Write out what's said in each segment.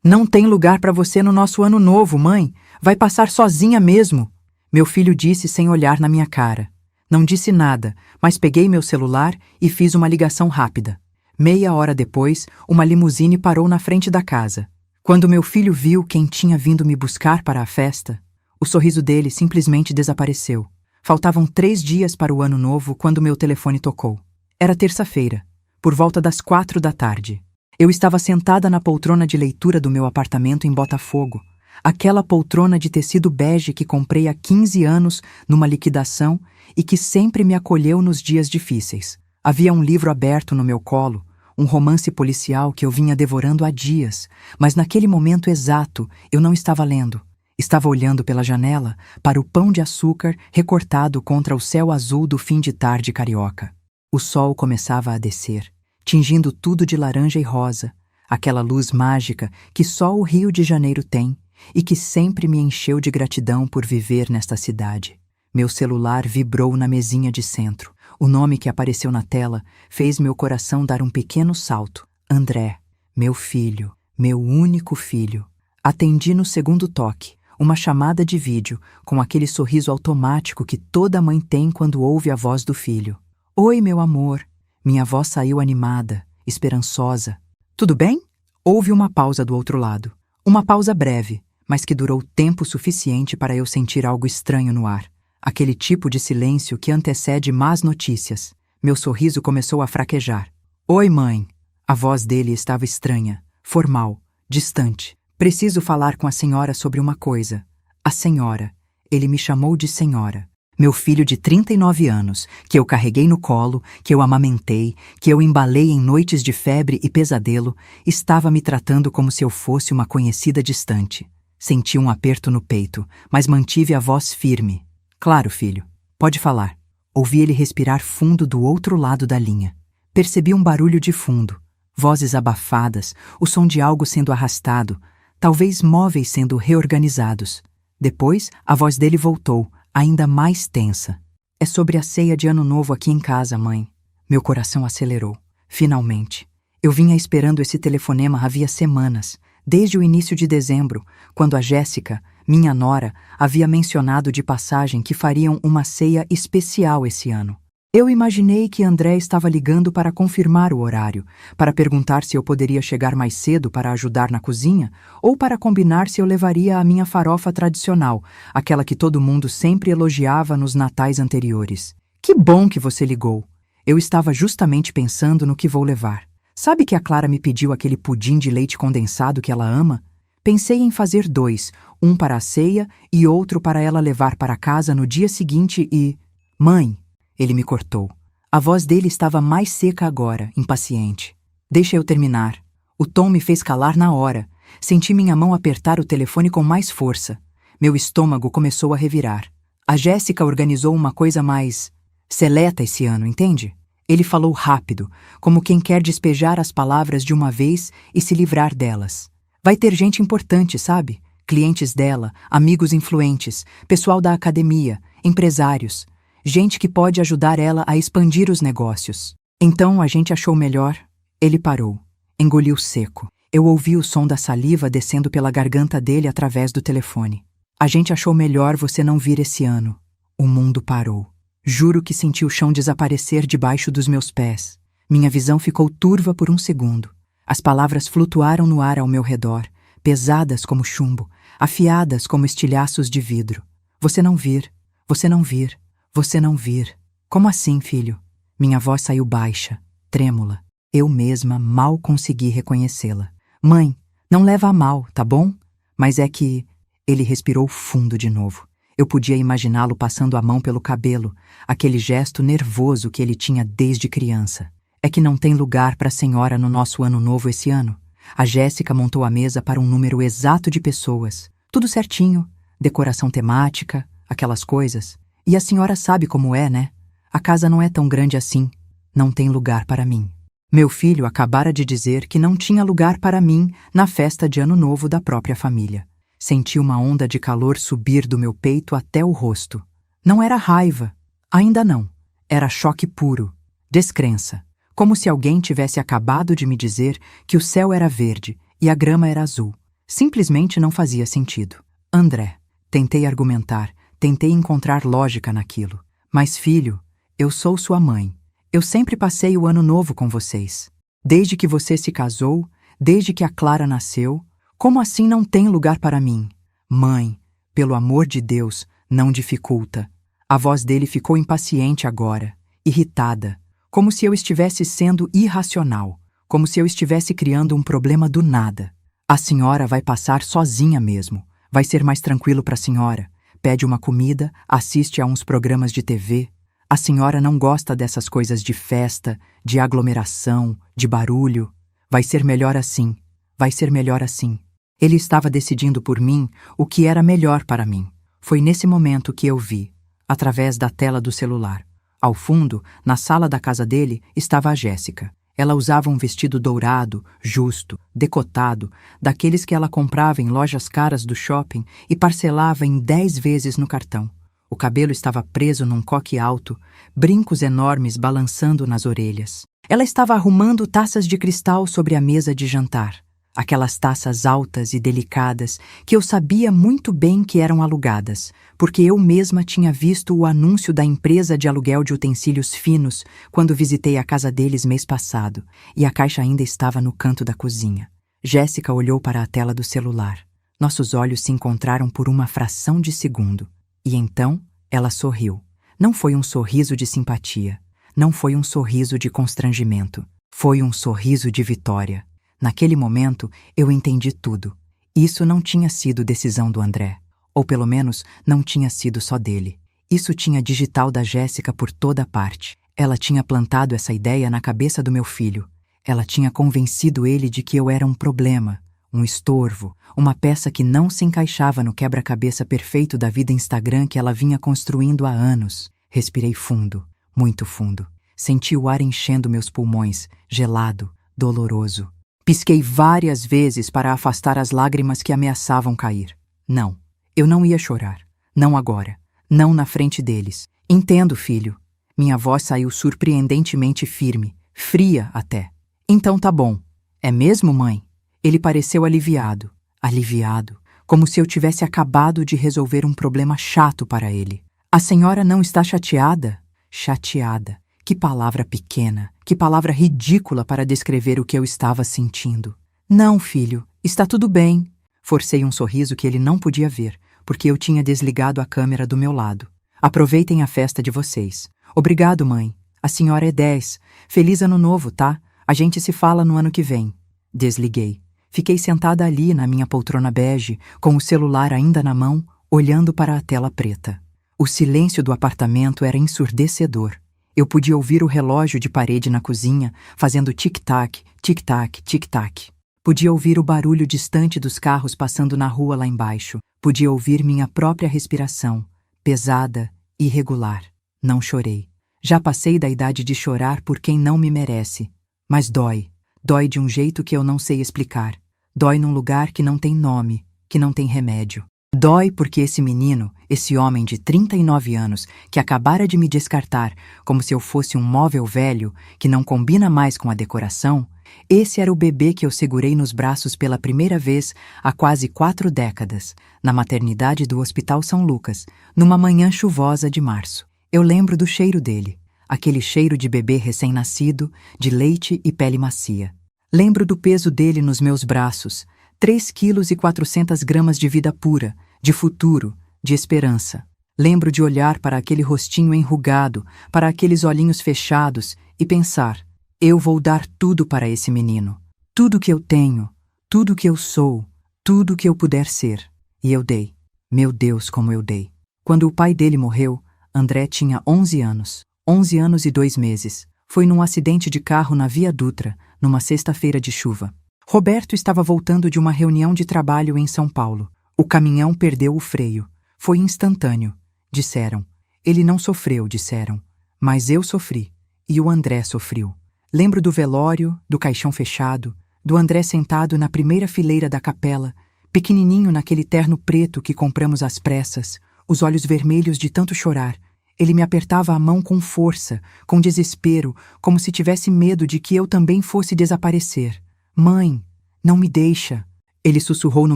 Não tem lugar para você no nosso ano novo, mãe. Vai passar sozinha mesmo. Meu filho disse sem olhar na minha cara. Não disse nada, mas peguei meu celular e fiz uma ligação rápida. Meia hora depois, uma limusine parou na frente da casa. Quando meu filho viu quem tinha vindo me buscar para a festa, o sorriso dele simplesmente desapareceu. Faltavam 3 dias para o ano novo quando meu telefone tocou. Era terça-feira, por volta das 4 da tarde. Eu estava sentada na poltrona de leitura do meu apartamento em Botafogo, aquela poltrona de tecido bege que comprei há 15 anos numa liquidação e que sempre me acolheu nos dias difíceis. Havia um livro aberto no meu colo, um romance policial que eu vinha devorando há dias, mas naquele momento exato eu não estava lendo. Estava olhando pela janela para o pão de açúcar recortado contra o céu azul do fim de tarde carioca. O sol começava a descer, tingindo tudo de laranja e rosa, aquela luz mágica que só o Rio de Janeiro tem e que sempre me encheu de gratidão por viver nesta cidade. Meu celular vibrou na mesinha de centro. O nome que apareceu na tela fez meu coração dar um pequeno salto. André, meu filho, meu único filho. Atendi no segundo toque, uma chamada de vídeo com aquele sorriso automático que toda mãe tem quando ouve a voz do filho. Oi, meu amor. Minha voz saiu animada, esperançosa. Tudo bem? Houve uma pausa do outro lado. Uma pausa breve, mas que durou tempo suficiente para eu sentir algo estranho no ar. Aquele tipo de silêncio que antecede más notícias. Meu sorriso começou a fraquejar. Oi, mãe. A voz dele estava estranha, formal, distante. Preciso falar com a senhora sobre uma coisa. A senhora. Ele me chamou de senhora. Meu filho de 39 anos, que eu carreguei no colo, que eu amamentei, que eu embalei em noites de febre e pesadelo, estava me tratando como se eu fosse uma conhecida distante. Senti um aperto no peito, mas mantive a voz firme. Claro, filho. Pode falar. Ouvi ele respirar fundo do outro lado da linha. Percebi um barulho de fundo. Vozes abafadas, o som de algo sendo arrastado, talvez móveis sendo reorganizados. Depois, a voz dele voltou, ainda mais tensa. É sobre a ceia de Ano Novo aqui em casa, mãe. Meu coração acelerou. Finalmente. Eu vinha esperando esse telefonema havia semanas, desde o início de dezembro, quando a Jéssica, minha nora, havia mencionado de passagem que fariam uma ceia especial esse ano. Eu imaginei que André estava ligando para confirmar o horário, para perguntar se eu poderia chegar mais cedo para ajudar na cozinha, ou para combinar se eu levaria a minha farofa tradicional, aquela que todo mundo sempre elogiava nos natais anteriores. Que bom que você ligou! Eu estava justamente pensando no que vou levar. Sabe que a Clara me pediu aquele pudim de leite condensado que ela ama? Pensei em fazer 2, um para a ceia e outro para ela levar para casa no dia seguinte e... Mãe! Ele me cortou. A voz dele estava mais seca agora, impaciente. Deixa eu terminar. O tom me fez calar na hora. Senti minha mão apertar o telefone com mais força. Meu estômago começou a revirar. A Jéssica organizou uma coisa mais seleta esse ano, entende? Ele falou rápido, como quem quer despejar as palavras de uma vez e se livrar delas. Vai ter gente importante, sabe? Clientes dela, amigos influentes, pessoal da academia, empresários. Gente que pode ajudar ela a expandir os negócios. Então a gente achou melhor. Ele parou. Engoliu seco. Eu ouvi o som da saliva descendo pela garganta dele através do telefone. A gente achou melhor você não vir esse ano. O mundo parou. Juro que senti o chão desaparecer debaixo dos meus pés. Minha visão ficou turva por um segundo. As palavras flutuaram no ar ao meu redor, pesadas como chumbo, afiadas como estilhaços de vidro. Você não vir. Você não vir. Você não vir. Como assim, filho? Minha voz saiu baixa, trêmula. Eu mesma mal consegui reconhecê-la. Mãe, não leva a mal, tá bom? Mas é que... Ele respirou fundo de novo. Eu podia imaginá-lo passando a mão pelo cabelo, aquele gesto nervoso que ele tinha desde criança. É que não tem lugar para a senhora no nosso ano novo esse ano. A Jéssica montou a mesa para um número exato de pessoas. Tudo certinho, decoração temática, aquelas coisas. E a senhora sabe como é, né? A casa não é tão grande assim. Não tem lugar para mim. Meu filho acabara de dizer que não tinha lugar para mim na festa de Ano Novo da própria família. Senti uma onda de calor subir do meu peito até o rosto. Não era raiva. Ainda não. Era choque puro. Descrença. Como se alguém tivesse acabado de me dizer que o céu era verde e a grama era azul. Simplesmente não fazia sentido. André, tentei argumentar, tentei encontrar lógica naquilo. Mas filho, eu sou sua mãe. Eu sempre passei o ano novo com vocês. Desde que você se casou, desde que a Clara nasceu, como assim não tem lugar para mim? Mãe, pelo amor de Deus, não dificulta. A voz dele ficou impaciente agora, irritada, como se eu estivesse sendo irracional, como se eu estivesse criando um problema do nada. A senhora vai passar sozinha mesmo. Vai ser mais tranquilo para a senhora. Pede uma comida, assiste a uns programas de TV. A senhora não gosta dessas coisas de festa, de aglomeração, de barulho. Vai ser melhor assim. Vai ser melhor assim. Ele estava decidindo por mim o que era melhor para mim. Foi nesse momento que eu vi, através da tela do celular. Ao fundo, na sala da casa dele, estava a Jéssica. Ela usava um vestido dourado, justo, decotado, daqueles que ela comprava em lojas caras do shopping e parcelava em 10 vezes no cartão. O cabelo estava preso num coque alto, brincos enormes balançando nas orelhas. Ela estava arrumando taças de cristal sobre a mesa de jantar. Aquelas taças altas e delicadas que eu sabia muito bem que eram alugadas, porque eu mesma tinha visto o anúncio da empresa de aluguel de utensílios finos quando visitei a casa deles mês passado, e a caixa ainda estava no canto da cozinha. Jéssica olhou para a tela do celular. Nossos olhos se encontraram por uma fração de segundo. E então ela sorriu. Não foi um sorriso de simpatia. Não foi um sorriso de constrangimento. Foi um sorriso de vitória. Naquele momento, eu entendi tudo. Isso não tinha sido decisão do André. Ou pelo menos, não tinha sido só dele. Isso tinha digital da Jéssica por toda parte. Ela tinha plantado essa ideia na cabeça do meu filho. Ela tinha convencido ele de que eu era um problema, um estorvo, uma peça que não se encaixava no quebra-cabeça perfeito da vida Instagram que ela vinha construindo há anos. Respirei fundo, muito fundo. Senti o ar enchendo meus pulmões, gelado, doloroso. Pisquei várias vezes para afastar as lágrimas que ameaçavam cair. Não, eu não ia chorar. Não agora. Não na frente deles. Entendo, filho. Minha voz saiu surpreendentemente firme, fria até. Então tá bom. É mesmo, mãe? Ele pareceu aliviado. Aliviado. Como se eu tivesse acabado de resolver um problema chato para ele. A senhora não está chateada? Chateada. Que palavra pequena, que palavra ridícula para descrever o que eu estava sentindo. Não, filho, está tudo bem. Forcei um sorriso que ele não podia ver, porque eu tinha desligado a câmera do meu lado. Aproveitem a festa de vocês. Obrigado, mãe. A senhora é 10. Feliz ano novo, tá? A gente se fala no ano que vem. Desliguei. Fiquei sentada ali na minha poltrona bege, com o celular ainda na mão, olhando para a tela preta. O silêncio do apartamento era ensurdecedor. Eu podia ouvir o relógio de parede na cozinha, fazendo tic-tac, tic-tac, tic-tac. Podia ouvir o barulho distante dos carros passando na rua lá embaixo. Podia ouvir minha própria respiração, pesada, irregular. Não chorei. Já passei da idade de chorar por quem não me merece. Mas dói. Dói de um jeito que eu não sei explicar. Dói num lugar que não tem nome, que não tem remédio. Dói porque esse menino, esse homem de 39 anos, que acabara de me descartar como se eu fosse um móvel velho que não combina mais com a decoração, esse era o bebê que eu segurei nos braços pela primeira vez há quase 4 décadas, na maternidade do Hospital São Lucas, numa manhã chuvosa de março. Eu lembro do cheiro dele, aquele cheiro de bebê recém-nascido, de leite e pele macia. Lembro do peso dele nos meus braços, 3,4 kg de vida pura, de futuro, de esperança. Lembro de olhar para aquele rostinho enrugado, para aqueles olhinhos fechados e pensar: eu vou dar tudo para esse menino. Tudo que eu tenho, tudo que eu sou, tudo que eu puder ser. E eu dei. Meu Deus, como eu dei. Quando o pai dele morreu, André tinha 11 anos. 11 anos e 2 meses. Foi num acidente de carro na Via Dutra, numa sexta-feira de chuva. Roberto estava voltando de uma reunião de trabalho em São Paulo. O caminhão perdeu o freio. Foi instantâneo, disseram. Ele não sofreu, disseram. Mas eu sofri. E o André sofreu. Lembro do velório, do caixão fechado, do André sentado na primeira fileira da capela, pequenininho naquele terno preto que compramos às pressas, os olhos vermelhos de tanto chorar. Ele me apertava a mão com força, com desespero, como se tivesse medo de que eu também fosse desaparecer. Mãe, não me deixa. Ele sussurrou no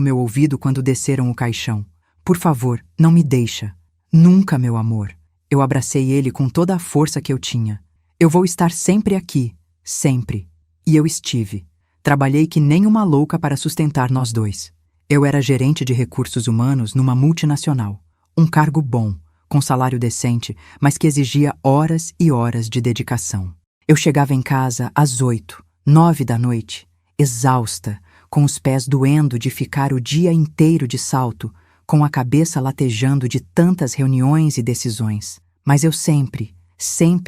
meu ouvido quando desceram o caixão. Por favor, não me deixa. Nunca, meu amor. Eu abracei ele com toda a força que eu tinha. Eu vou estar sempre aqui. Sempre. E eu estive. Trabalhei que nem uma louca para sustentar nós dois. Eu era gerente de recursos humanos numa multinacional. Um cargo bom, com salário decente, mas que exigia horas e horas de dedicação. Eu chegava em casa às 8, 9 da noite, exausta, com os pés doendo de ficar o dia inteiro de salto, com a cabeça latejando de tantas reuniões e decisões. Mas eu sempre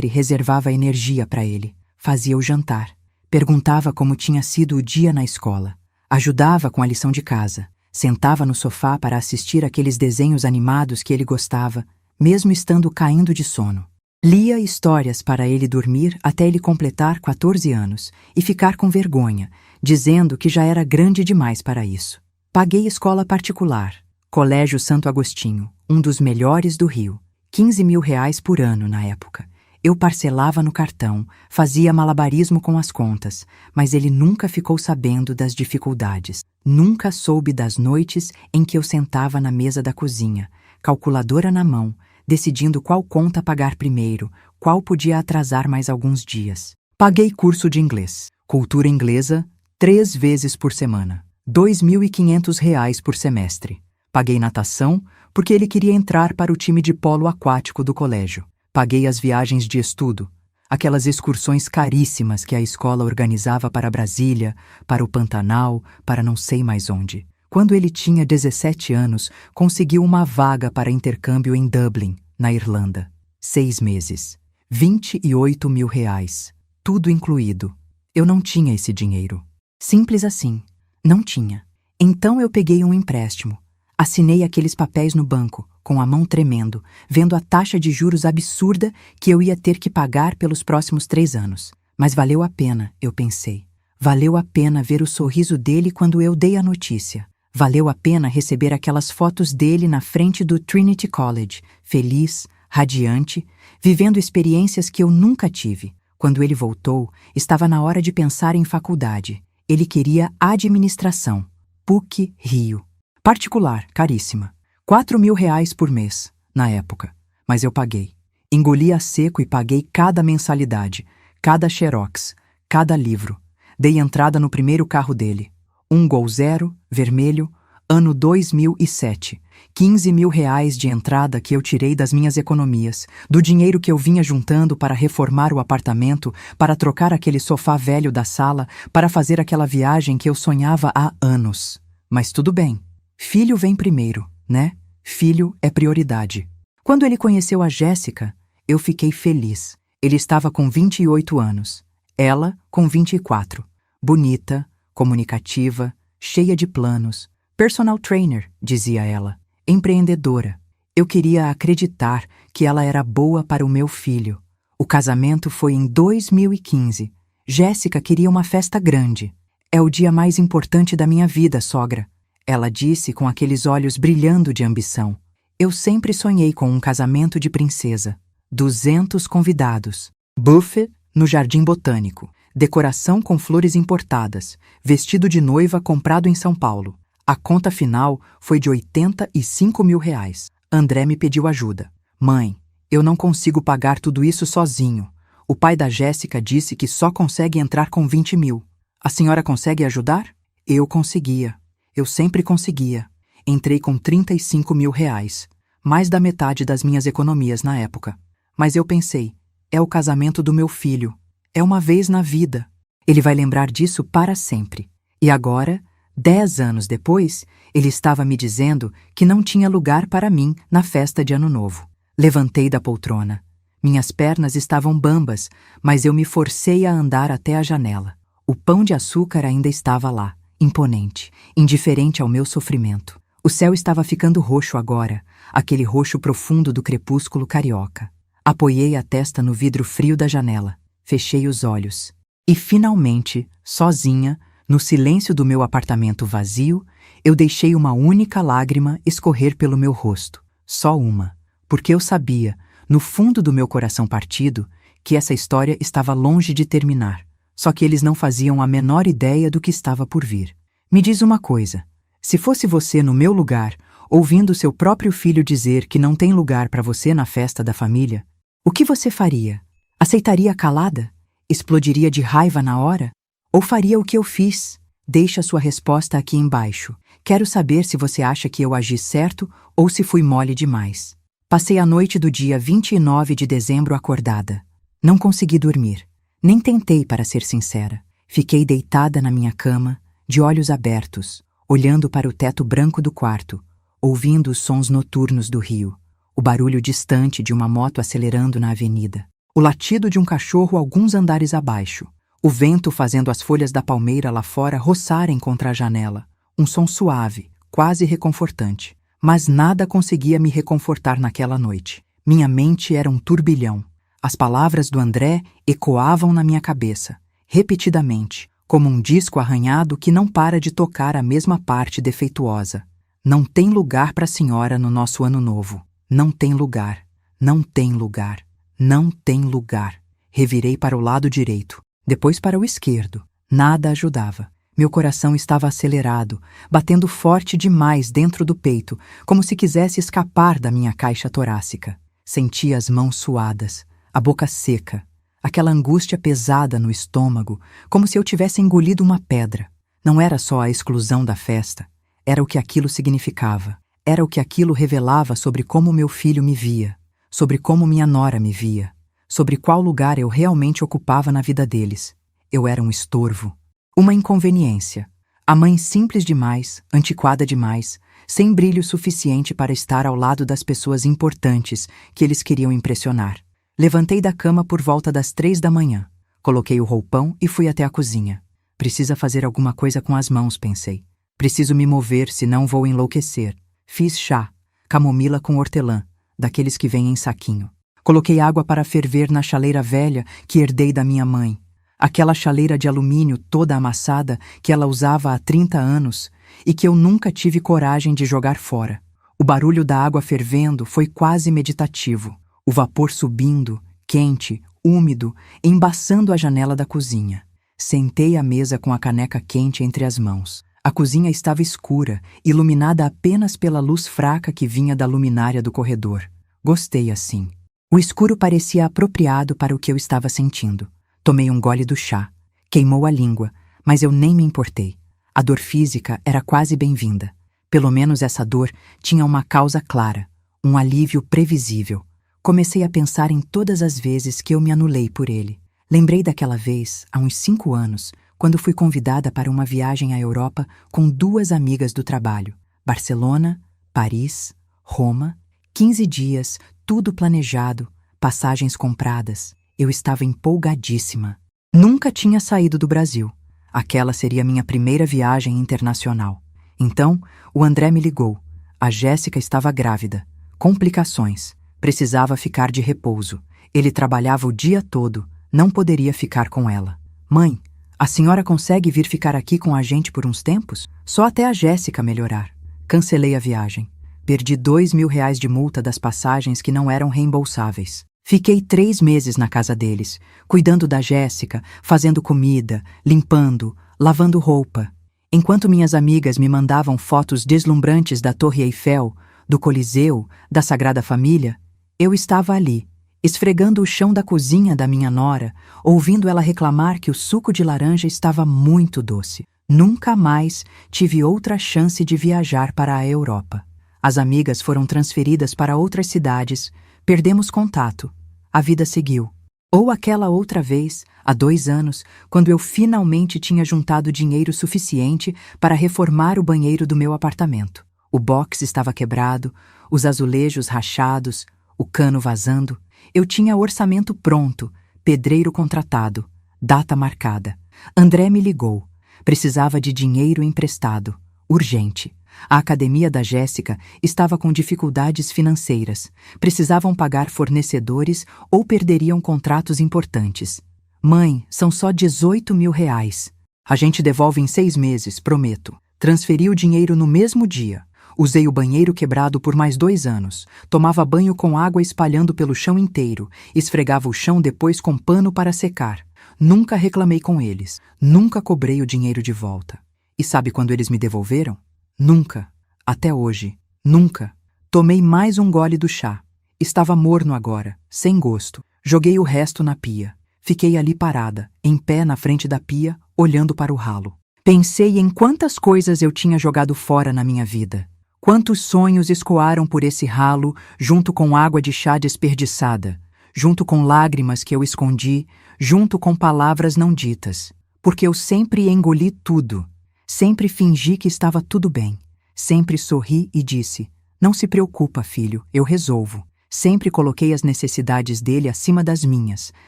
reservava energia para ele. Fazia o jantar. Perguntava como tinha sido o dia na escola. Ajudava com a lição de casa. Sentava no sofá para assistir aqueles desenhos animados que ele gostava, mesmo estando caindo de sono. Lia histórias para ele dormir até ele completar 14 anos e ficar com vergonha, dizendo que já era grande demais para isso. Paguei escola particular, Colégio Santo Agostinho, um dos melhores do Rio. 15 mil reais por ano na época. Eu parcelava no cartão, fazia malabarismo com as contas, mas ele nunca ficou sabendo das dificuldades. Nunca soube das noites em que eu sentava na mesa da cozinha, calculadora na mão, decidindo qual conta pagar primeiro, qual podia atrasar mais alguns dias. Paguei curso de inglês, cultura inglesa, 3 vezes por semana, R$ 2.500 por semestre. Paguei natação, porque ele queria entrar para o time de polo aquático do colégio. Paguei as viagens de estudo, aquelas excursões caríssimas que a escola organizava para Brasília, para o Pantanal, para não sei mais onde. Quando ele tinha 17 anos, conseguiu uma vaga para intercâmbio em Dublin, na Irlanda. 6 meses. 28 mil reais. Tudo incluído. Eu não tinha esse dinheiro. Simples assim. Não tinha. Então eu peguei um empréstimo. Assinei aqueles papéis no banco, com a mão tremendo, vendo a taxa de juros absurda que eu ia ter que pagar pelos próximos 3 anos. Mas valeu a pena, eu pensei. Valeu a pena ver o sorriso dele quando eu dei a notícia. Valeu a pena receber aquelas fotos dele na frente do Trinity College, feliz, radiante, vivendo experiências que eu nunca tive. Quando ele voltou, estava na hora de pensar em faculdade. Ele queria administração. PUC Rio. Particular, caríssima. 4 mil reais por mês, na época. Mas eu paguei. Engoli a seco e paguei cada mensalidade, cada xerox, cada livro. Dei entrada no primeiro carro dele. Um Gol Zero, vermelho, ano 2007. 15 mil reais de entrada que eu tirei das minhas economias, do dinheiro que eu vinha juntando para reformar o apartamento, para trocar aquele sofá velho da sala, para fazer aquela viagem que eu sonhava há anos. Mas tudo bem. Filho vem primeiro, né? Filho é prioridade. Quando ele conheceu a Jéssica, eu fiquei feliz. Ele estava com 28 anos. Ela com 24. Bonita, comunicativa, cheia de planos. Personal trainer, dizia ela. Empreendedora. Eu queria acreditar que ela era boa para o meu filho. O casamento foi em 2015. Jéssica queria uma festa grande. É o dia mais importante da minha vida, sogra. Ela disse com aqueles olhos brilhando de ambição. Eu sempre sonhei com um casamento de princesa. 200 convidados. Buffet no Jardim Botânico. Decoração com flores importadas. Vestido de noiva comprado em São Paulo. A conta final foi de 85 mil reais. André me pediu ajuda. Mãe, eu não consigo pagar tudo isso sozinho. O pai da Jéssica disse que só consegue entrar com 20 mil. A senhora consegue ajudar? Eu conseguia. Eu sempre conseguia. Entrei com 35 mil reais. Mais da metade das minhas economias na época. Mas eu pensei, é o casamento do meu filho. É uma vez na vida. Ele vai lembrar disso para sempre. E agora, 10 anos depois, ele estava me dizendo que não tinha lugar para mim na festa de Ano Novo. Levantei da poltrona. Minhas pernas estavam bambas, mas eu me forcei a andar até a janela. O pão de açúcar ainda estava lá, imponente, indiferente ao meu sofrimento. O céu estava ficando roxo agora, aquele roxo profundo do crepúsculo carioca. Apoiei a testa no vidro frio da janela. Fechei os olhos. E finalmente, sozinha, no silêncio do meu apartamento vazio, eu deixei uma única lágrima escorrer pelo meu rosto. Só uma. Porque eu sabia, no fundo do meu coração partido, que essa história estava longe de terminar. Só que eles não faziam a menor ideia do que estava por vir. Me diz uma coisa: se fosse você no meu lugar, ouvindo seu próprio filho dizer que não tem lugar para você na festa da família, o que você faria? Aceitaria calada? Explodiria de raiva na hora? Ou faria o que eu fiz? Deixa sua resposta aqui embaixo. Quero saber se você acha que eu agi certo ou se fui mole demais. Passei a noite do dia 29 de dezembro acordada. Não consegui dormir. Nem tentei, para ser sincera. Fiquei deitada na minha cama, de olhos abertos, olhando para o teto branco do quarto, ouvindo os sons noturnos do rio, o barulho distante de uma moto acelerando na avenida, o latido de um cachorro alguns andares abaixo, o vento fazendo as folhas da palmeira lá fora roçarem contra a janela, um som suave, quase reconfortante. Mas nada conseguia me reconfortar naquela noite. Minha mente era um turbilhão. As palavras do André ecoavam na minha cabeça, repetidamente, como um disco arranhado que não para de tocar a mesma parte defeituosa. Não tem lugar para a senhora no nosso ano novo. Não tem lugar. Não tem lugar. Não tem lugar. Revirei para o lado direito, depois para o esquerdo. Nada ajudava. Meu coração estava acelerado, batendo forte demais dentro do peito, como se quisesse escapar da minha caixa torácica. Sentia as mãos suadas, a boca seca, aquela angústia pesada no estômago, como se eu tivesse engolido uma pedra. Não era só a exclusão da festa, era o que aquilo significava. Era o que aquilo revelava sobre como meu filho me via, sobre como minha nora me via, sobre qual lugar eu realmente ocupava na vida deles. Eu era um estorvo. Uma inconveniência. A mãe simples demais, antiquada demais, sem brilho suficiente para estar ao lado das pessoas importantes que eles queriam impressionar. Levantei da cama por volta das 3 da manhã. Coloquei o roupão e fui até a cozinha. Precisa fazer alguma coisa com as mãos, pensei. Preciso me mover, senão vou enlouquecer. Fiz chá, camomila com hortelã, daqueles que vêm em saquinho. Coloquei água para ferver na chaleira velha que herdei da minha mãe. Aquela chaleira de alumínio toda amassada que ela usava há 30 anos e que eu nunca tive coragem de jogar fora. O barulho da água fervendo foi quase meditativo. O vapor subindo, quente, úmido, embaçando a janela da cozinha. Sentei à mesa com a caneca quente entre as mãos. A cozinha estava escura, iluminada apenas pela luz fraca que vinha da luminária do corredor. Gostei assim. O escuro parecia apropriado para o que eu estava sentindo. Tomei um gole do chá. Queimou a língua, mas eu nem me importei. A dor física era quase bem-vinda. Pelo menos essa dor tinha uma causa clara, um alívio previsível. Comecei a pensar em todas as vezes que eu me anulei por ele. Lembrei daquela vez, há uns 5 anos, quando fui convidada para uma viagem à Europa com 2 amigas do trabalho. Barcelona, Paris, Roma, 15 dias, tudo planejado, passagens compradas. Eu estava empolgadíssima. Nunca tinha saído do Brasil. Aquela seria minha primeira viagem internacional. Então, o André me ligou. A Jéssica estava grávida. Complicações. Precisava ficar de repouso. Ele trabalhava o dia todo. Não poderia ficar com ela. Mãe, a senhora consegue vir ficar aqui com a gente por uns tempos? Só até a Jéssica melhorar. Cancelei a viagem. Perdi R$ 2.000 de multa das passagens que não eram reembolsáveis. Fiquei 3 meses na casa deles, cuidando da Jéssica, fazendo comida, limpando, lavando roupa. Enquanto minhas amigas me mandavam fotos deslumbrantes da Torre Eiffel, do Coliseu, da Sagrada Família, eu estava ali, esfregando o chão da cozinha da minha nora, ouvindo ela reclamar que o suco de laranja estava muito doce. Nunca mais tive outra chance de viajar para a Europa. As amigas foram transferidas para outras cidades, perdemos contato. A vida seguiu. Ou aquela outra vez, há 2 anos, quando eu finalmente tinha juntado dinheiro suficiente para reformar o banheiro do meu apartamento. O box estava quebrado, os azulejos rachados, o cano vazando. Eu tinha orçamento pronto, pedreiro contratado, data marcada. André me ligou. Precisava de dinheiro emprestado, urgente. A academia da Jéssica estava com dificuldades financeiras. Precisavam pagar fornecedores ou perderiam contratos importantes. Mãe, são só R$ 18.000. A gente devolve em 6 meses, prometo. Transferi o dinheiro no mesmo dia. Usei o banheiro quebrado por mais 2 anos. Tomava banho com água espalhando pelo chão inteiro. Esfregava o chão depois com pano para secar. Nunca reclamei com eles. Nunca cobrei o dinheiro de volta. E sabe quando eles me devolveram? Nunca. Até hoje. Nunca. Tomei mais um gole do chá. Estava morno agora, sem gosto. Joguei o resto na pia. Fiquei ali parada, em pé na frente da pia, olhando para o ralo. Pensei em quantas coisas eu tinha jogado fora na minha vida. Quantos sonhos escoaram por esse ralo, junto com água de chá desperdiçada, junto com lágrimas que eu escondi, junto com palavras não ditas. Porque eu sempre engoli tudo. Sempre fingi que estava tudo bem. Sempre sorri e disse: "Não se preocupa, filho, eu resolvo." Sempre coloquei as necessidades dele acima das minhas.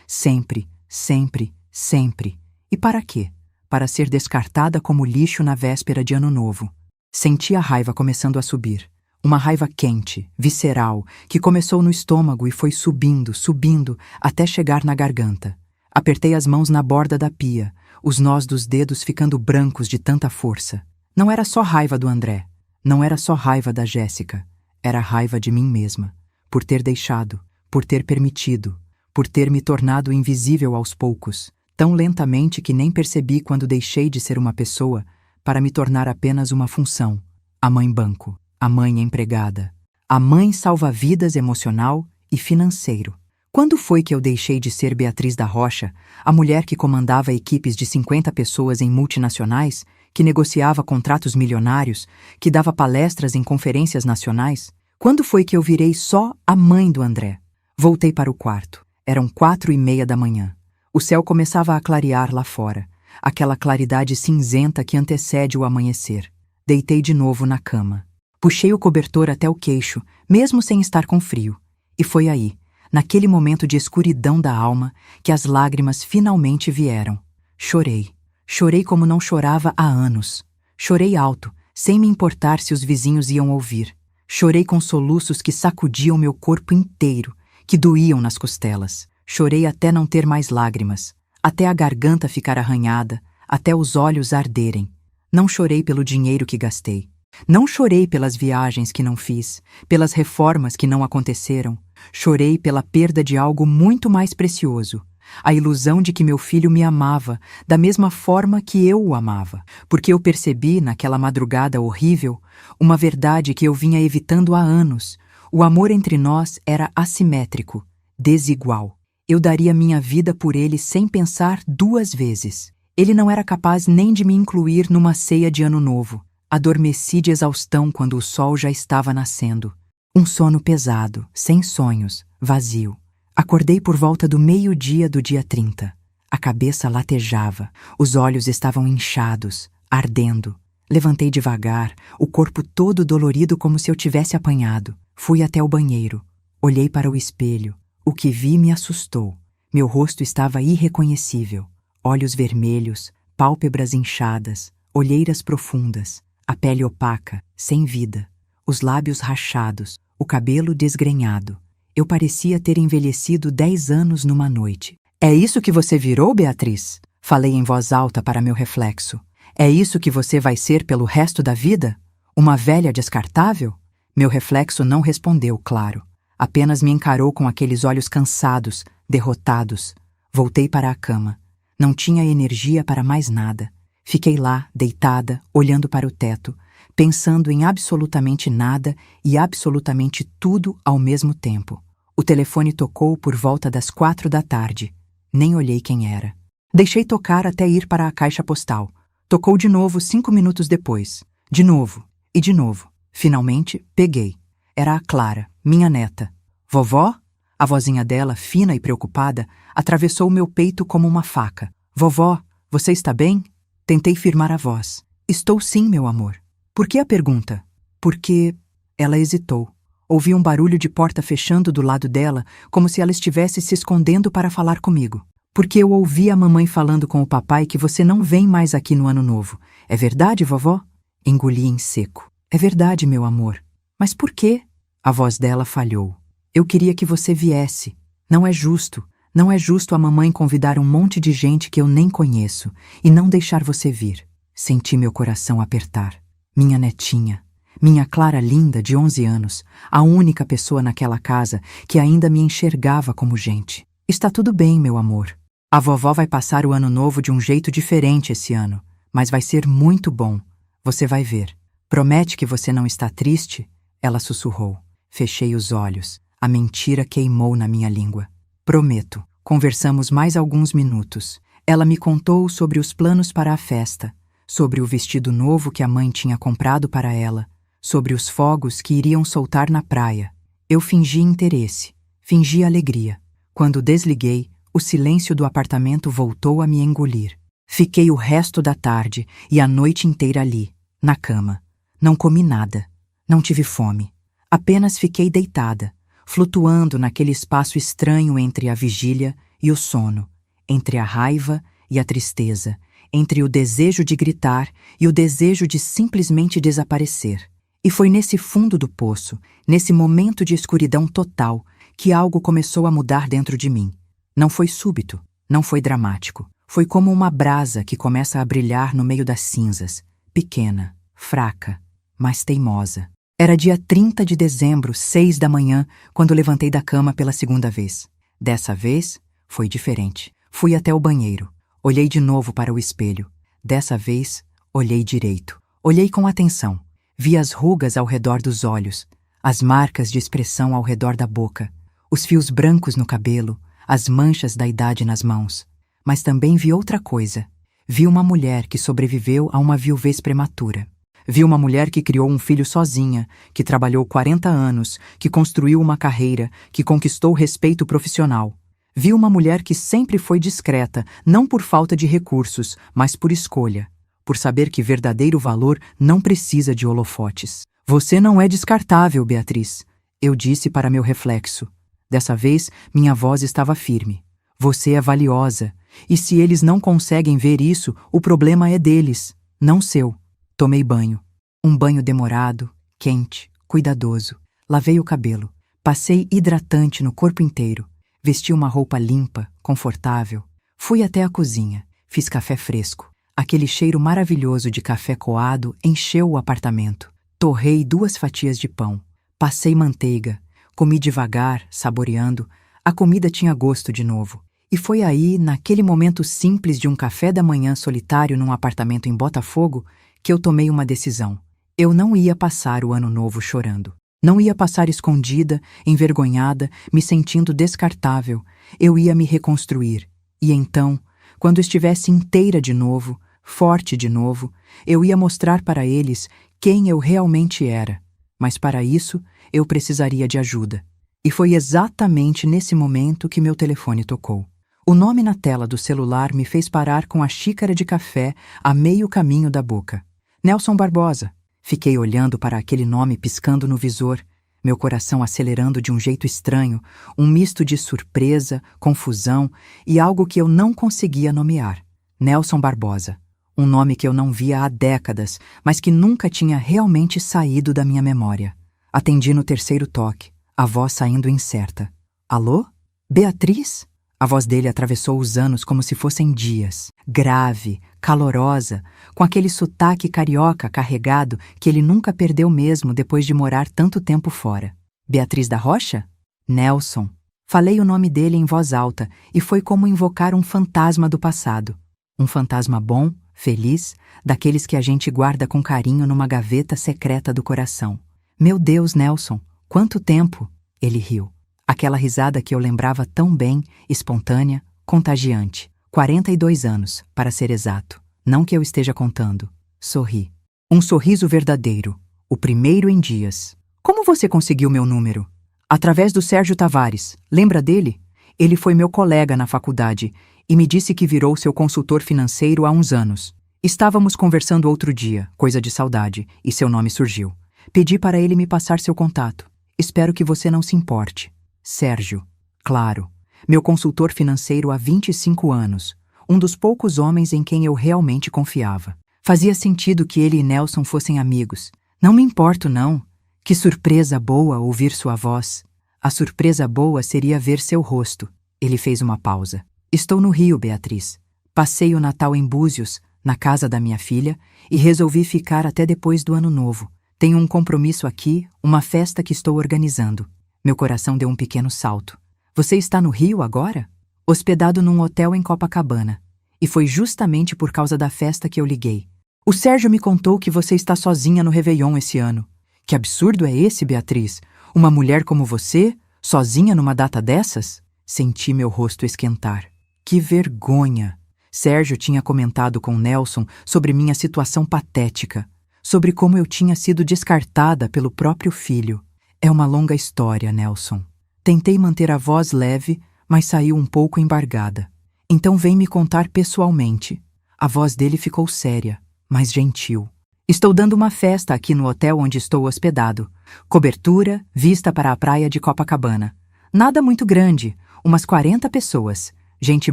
Sempre, sempre, sempre. E para quê? Para ser descartada como lixo na véspera de Ano Novo. Senti a raiva começando a subir. Uma raiva quente, visceral, que começou no estômago e foi subindo, subindo, até chegar na garganta. Apertei as mãos na borda da pia, os nós dos dedos ficando brancos de tanta força. Não era só raiva do André. Não era só raiva da Jéssica. Era raiva de mim mesma. Por ter deixado, por ter permitido, por ter me tornado invisível aos poucos, tão lentamente que nem percebi quando deixei de ser uma pessoa para me tornar apenas uma função. A mãe banco, a mãe empregada, a mãe salva-vidas emocional e financeiro. Quando foi que eu deixei de ser Beatriz da Rocha, a mulher que comandava equipes de 50 pessoas em multinacionais, que negociava contratos milionários, que dava palestras em conferências nacionais? Quando foi que eu virei só a mãe do André? Voltei para o quarto. Eram 4:30 da manhã. O céu começava a clarear lá fora, aquela claridade cinzenta que antecede o amanhecer. Deitei de novo na cama. Puxei o cobertor até o queixo, mesmo sem estar com frio. E foi aí, naquele momento de escuridão da alma, que as lágrimas finalmente vieram. Chorei. Chorei como não chorava há anos. Chorei alto, sem me importar se os vizinhos iam ouvir. Chorei com soluços que sacudiam meu corpo inteiro, que doíam nas costelas. Chorei até não ter mais lágrimas, até a garganta ficar arranhada, até os olhos arderem. Não chorei pelo dinheiro que gastei. Não chorei pelas viagens que não fiz, pelas reformas que não aconteceram. Chorei pela perda de algo muito mais precioso. A ilusão de que meu filho me amava da mesma forma que eu o amava, porque eu percebi, naquela madrugada horrível, uma verdade que eu vinha evitando há anos. O amor entre nós era assimétrico, desigual. Eu daria minha vida por ele sem pensar 2 vezes. Ele não era capaz nem de me incluir numa ceia de Ano Novo. Adormeci de exaustão quando o sol já estava nascendo. Um sono pesado, sem sonhos, vazio. Acordei por volta do meio-dia do dia 30. A cabeça latejava, os olhos estavam inchados, ardendo. Levantei devagar, o corpo todo dolorido como se eu tivesse apanhado. Fui até o banheiro. Olhei para o espelho. O que vi me assustou. Meu rosto estava irreconhecível. Olhos vermelhos, pálpebras inchadas, olheiras profundas, a pele opaca, sem vida, os lábios rachados, o cabelo desgrenhado. Eu parecia ter envelhecido 10 anos numa noite. "É isso que você virou, Beatriz?" Falei em voz alta para meu reflexo. "É isso que você vai ser pelo resto da vida? Uma velha descartável?" Meu reflexo não respondeu, claro. Apenas me encarou com aqueles olhos cansados, derrotados. Voltei para a cama. Não tinha energia para mais nada. Fiquei lá, deitada, olhando para o teto, pensando em absolutamente nada e absolutamente tudo ao mesmo tempo. O telefone tocou por volta das 4 da tarde. Nem olhei quem era. Deixei tocar até ir para a caixa postal. Tocou de novo 5 minutos depois. De novo. E de novo. Finalmente, peguei. Era a Clara, minha neta. "Vovó?" A vozinha dela, fina e preocupada, atravessou o meu peito como uma faca. "Vovó, você está bem?" Tentei firmar a voz. "Estou sim, meu amor." "Por que a pergunta?" "Porque..." Ela hesitou. Ouvi um barulho de porta fechando do lado dela, como se ela estivesse se escondendo para falar comigo. "Porque eu ouvi a mamãe falando com o papai que você não vem mais aqui no Ano Novo. É verdade, vovó?" Engoli em seco. "É verdade, meu amor." "Mas por quê?" A voz dela falhou. "Eu queria que você viesse. Não é justo. Não é justo a mamãe convidar um monte de gente que eu nem conheço e não deixar você vir." Senti meu coração apertar. Minha netinha. Minha Clara linda, de 11 anos, a única pessoa naquela casa que ainda me enxergava como gente. "Está tudo bem, meu amor. A vovó vai passar o Ano Novo de um jeito diferente esse ano. Mas vai ser muito bom. Você vai ver. Promete que você não está triste? Ela sussurrou. Fechei os olhos. A mentira queimou na minha língua. Prometo. Conversamos mais alguns minutos. Ela me contou sobre os planos para a festa, sobre o vestido novo que a mãe tinha comprado para ela, sobre os fogos que iriam soltar na praia. Eu fingi interesse, fingi alegria. Quando desliguei, o silêncio do apartamento voltou a me engolir. Fiquei o resto da tarde e a noite inteira ali, na cama. Não comi nada. Não tive fome. Apenas fiquei deitada, flutuando naquele espaço estranho entre a vigília e o sono, entre a raiva e a tristeza, entre o desejo de gritar e o desejo de simplesmente desaparecer. E foi nesse fundo do poço, nesse momento de escuridão total, que algo começou a mudar dentro de mim. Não foi súbito, não foi dramático. Foi como uma brasa que começa a brilhar no meio das cinzas, pequena, fraca, mas teimosa. Era dia 30 de dezembro, 6 da manhã, quando levantei da cama pela segunda vez. Dessa vez, foi diferente. Fui até o banheiro. Olhei de novo para o espelho. Dessa vez, olhei direito. Olhei com atenção. Vi as rugas ao redor dos olhos, as marcas de expressão ao redor da boca, os fios brancos no cabelo, as manchas da idade nas mãos. Mas também vi outra coisa. Vi uma mulher que sobreviveu a uma viuvez prematura. Vi uma mulher que criou um filho sozinha, que trabalhou 40 anos, que construiu uma carreira, que conquistou respeito profissional. Vi uma mulher que sempre foi discreta, não por falta de recursos, mas por escolha, por saber que verdadeiro valor não precisa de holofotes. Você não é descartável, Beatriz, eu disse para meu reflexo. Dessa vez, minha voz estava firme. Você é valiosa, e se eles não conseguem ver isso, o problema é deles, não seu. Tomei banho. Um banho demorado, quente, cuidadoso. Lavei o cabelo. Passei hidratante no corpo inteiro. Vesti uma roupa limpa, confortável. Fui até a cozinha. Fiz café fresco. Aquele cheiro maravilhoso de café coado encheu o apartamento. Torrei 2 fatias de pão. Passei manteiga. Comi devagar, saboreando. A comida tinha gosto de novo. E foi aí, naquele momento simples de um café da manhã solitário num apartamento em Botafogo, que eu tomei uma decisão. Eu não ia passar o ano novo chorando. Não ia passar escondida, envergonhada, me sentindo descartável. Eu ia me reconstruir. E então, quando estivesse inteira de novo, forte de novo, eu ia mostrar para eles quem eu realmente era. Mas para isso, eu precisaria de ajuda. E foi exatamente nesse momento que meu telefone tocou. O nome na tela do celular me fez parar com a xícara de café a meio caminho da boca. Nelson Barbosa. Fiquei olhando para aquele nome piscando no visor, meu coração acelerando de um jeito estranho, um misto de surpresa, confusão e algo que eu não conseguia nomear. Nelson Barbosa. Um nome que eu não via há décadas, mas que nunca tinha realmente saído da minha memória. Atendi no 3º toque, a voz saindo incerta. Alô? Beatriz? A voz dele atravessou os anos como se fossem dias, grave, calorosa, com aquele sotaque carioca carregado que ele nunca perdeu mesmo depois de morar tanto tempo fora. Beatriz da Rocha? Nelson. Falei o nome dele em voz alta e foi como invocar um fantasma do passado. Um fantasma bom, feliz, daqueles que a gente guarda com carinho numa gaveta secreta do coração. Meu Deus, Nelson, quanto tempo! Ele riu. Aquela risada que eu lembrava tão bem, espontânea, contagiante. 42 anos, para ser exato. Não que eu esteja contando. Sorri. Um sorriso verdadeiro. O primeiro em dias. Como você conseguiu meu número? Através do Sérgio Tavares. Lembra dele? Ele foi meu colega na faculdade e me disse que virou seu consultor financeiro há uns anos. Estávamos conversando outro dia, coisa de saudade, e seu nome surgiu. Pedi para ele me passar seu contato. Espero que você não se importe. Sérgio. Claro. Meu consultor financeiro há 25 anos. Um dos poucos homens em quem eu realmente confiava. Fazia sentido que ele e Nelson fossem amigos. Não me importo, não. Que surpresa boa ouvir sua voz. A surpresa boa seria ver seu rosto. Ele fez uma pausa. Estou no Rio, Beatriz. Passei o Natal em Búzios, na casa da minha filha, e resolvi ficar até depois do Ano Novo. Tenho um compromisso aqui, uma festa que estou organizando. Meu coração deu um pequeno salto. Você está no Rio agora? Hospedado num hotel em Copacabana. E foi justamente por causa da festa que eu liguei. O Sérgio me contou que você está sozinha no Réveillon esse ano. Que absurdo é esse, Beatriz? Uma mulher como você, sozinha numa data dessas? Senti meu rosto esquentar. Que vergonha! Sérgio tinha comentado com Nelson sobre minha situação patética, sobre como eu tinha sido descartada pelo próprio filho. É uma longa história, Nelson. Tentei manter a voz leve, mas saiu um pouco embargada. Então vem me contar pessoalmente. A voz dele ficou séria, mas gentil. Estou dando uma festa aqui no hotel onde estou hospedado. Cobertura, vista para a praia de Copacabana. Nada muito grande, umas 40 pessoas. Gente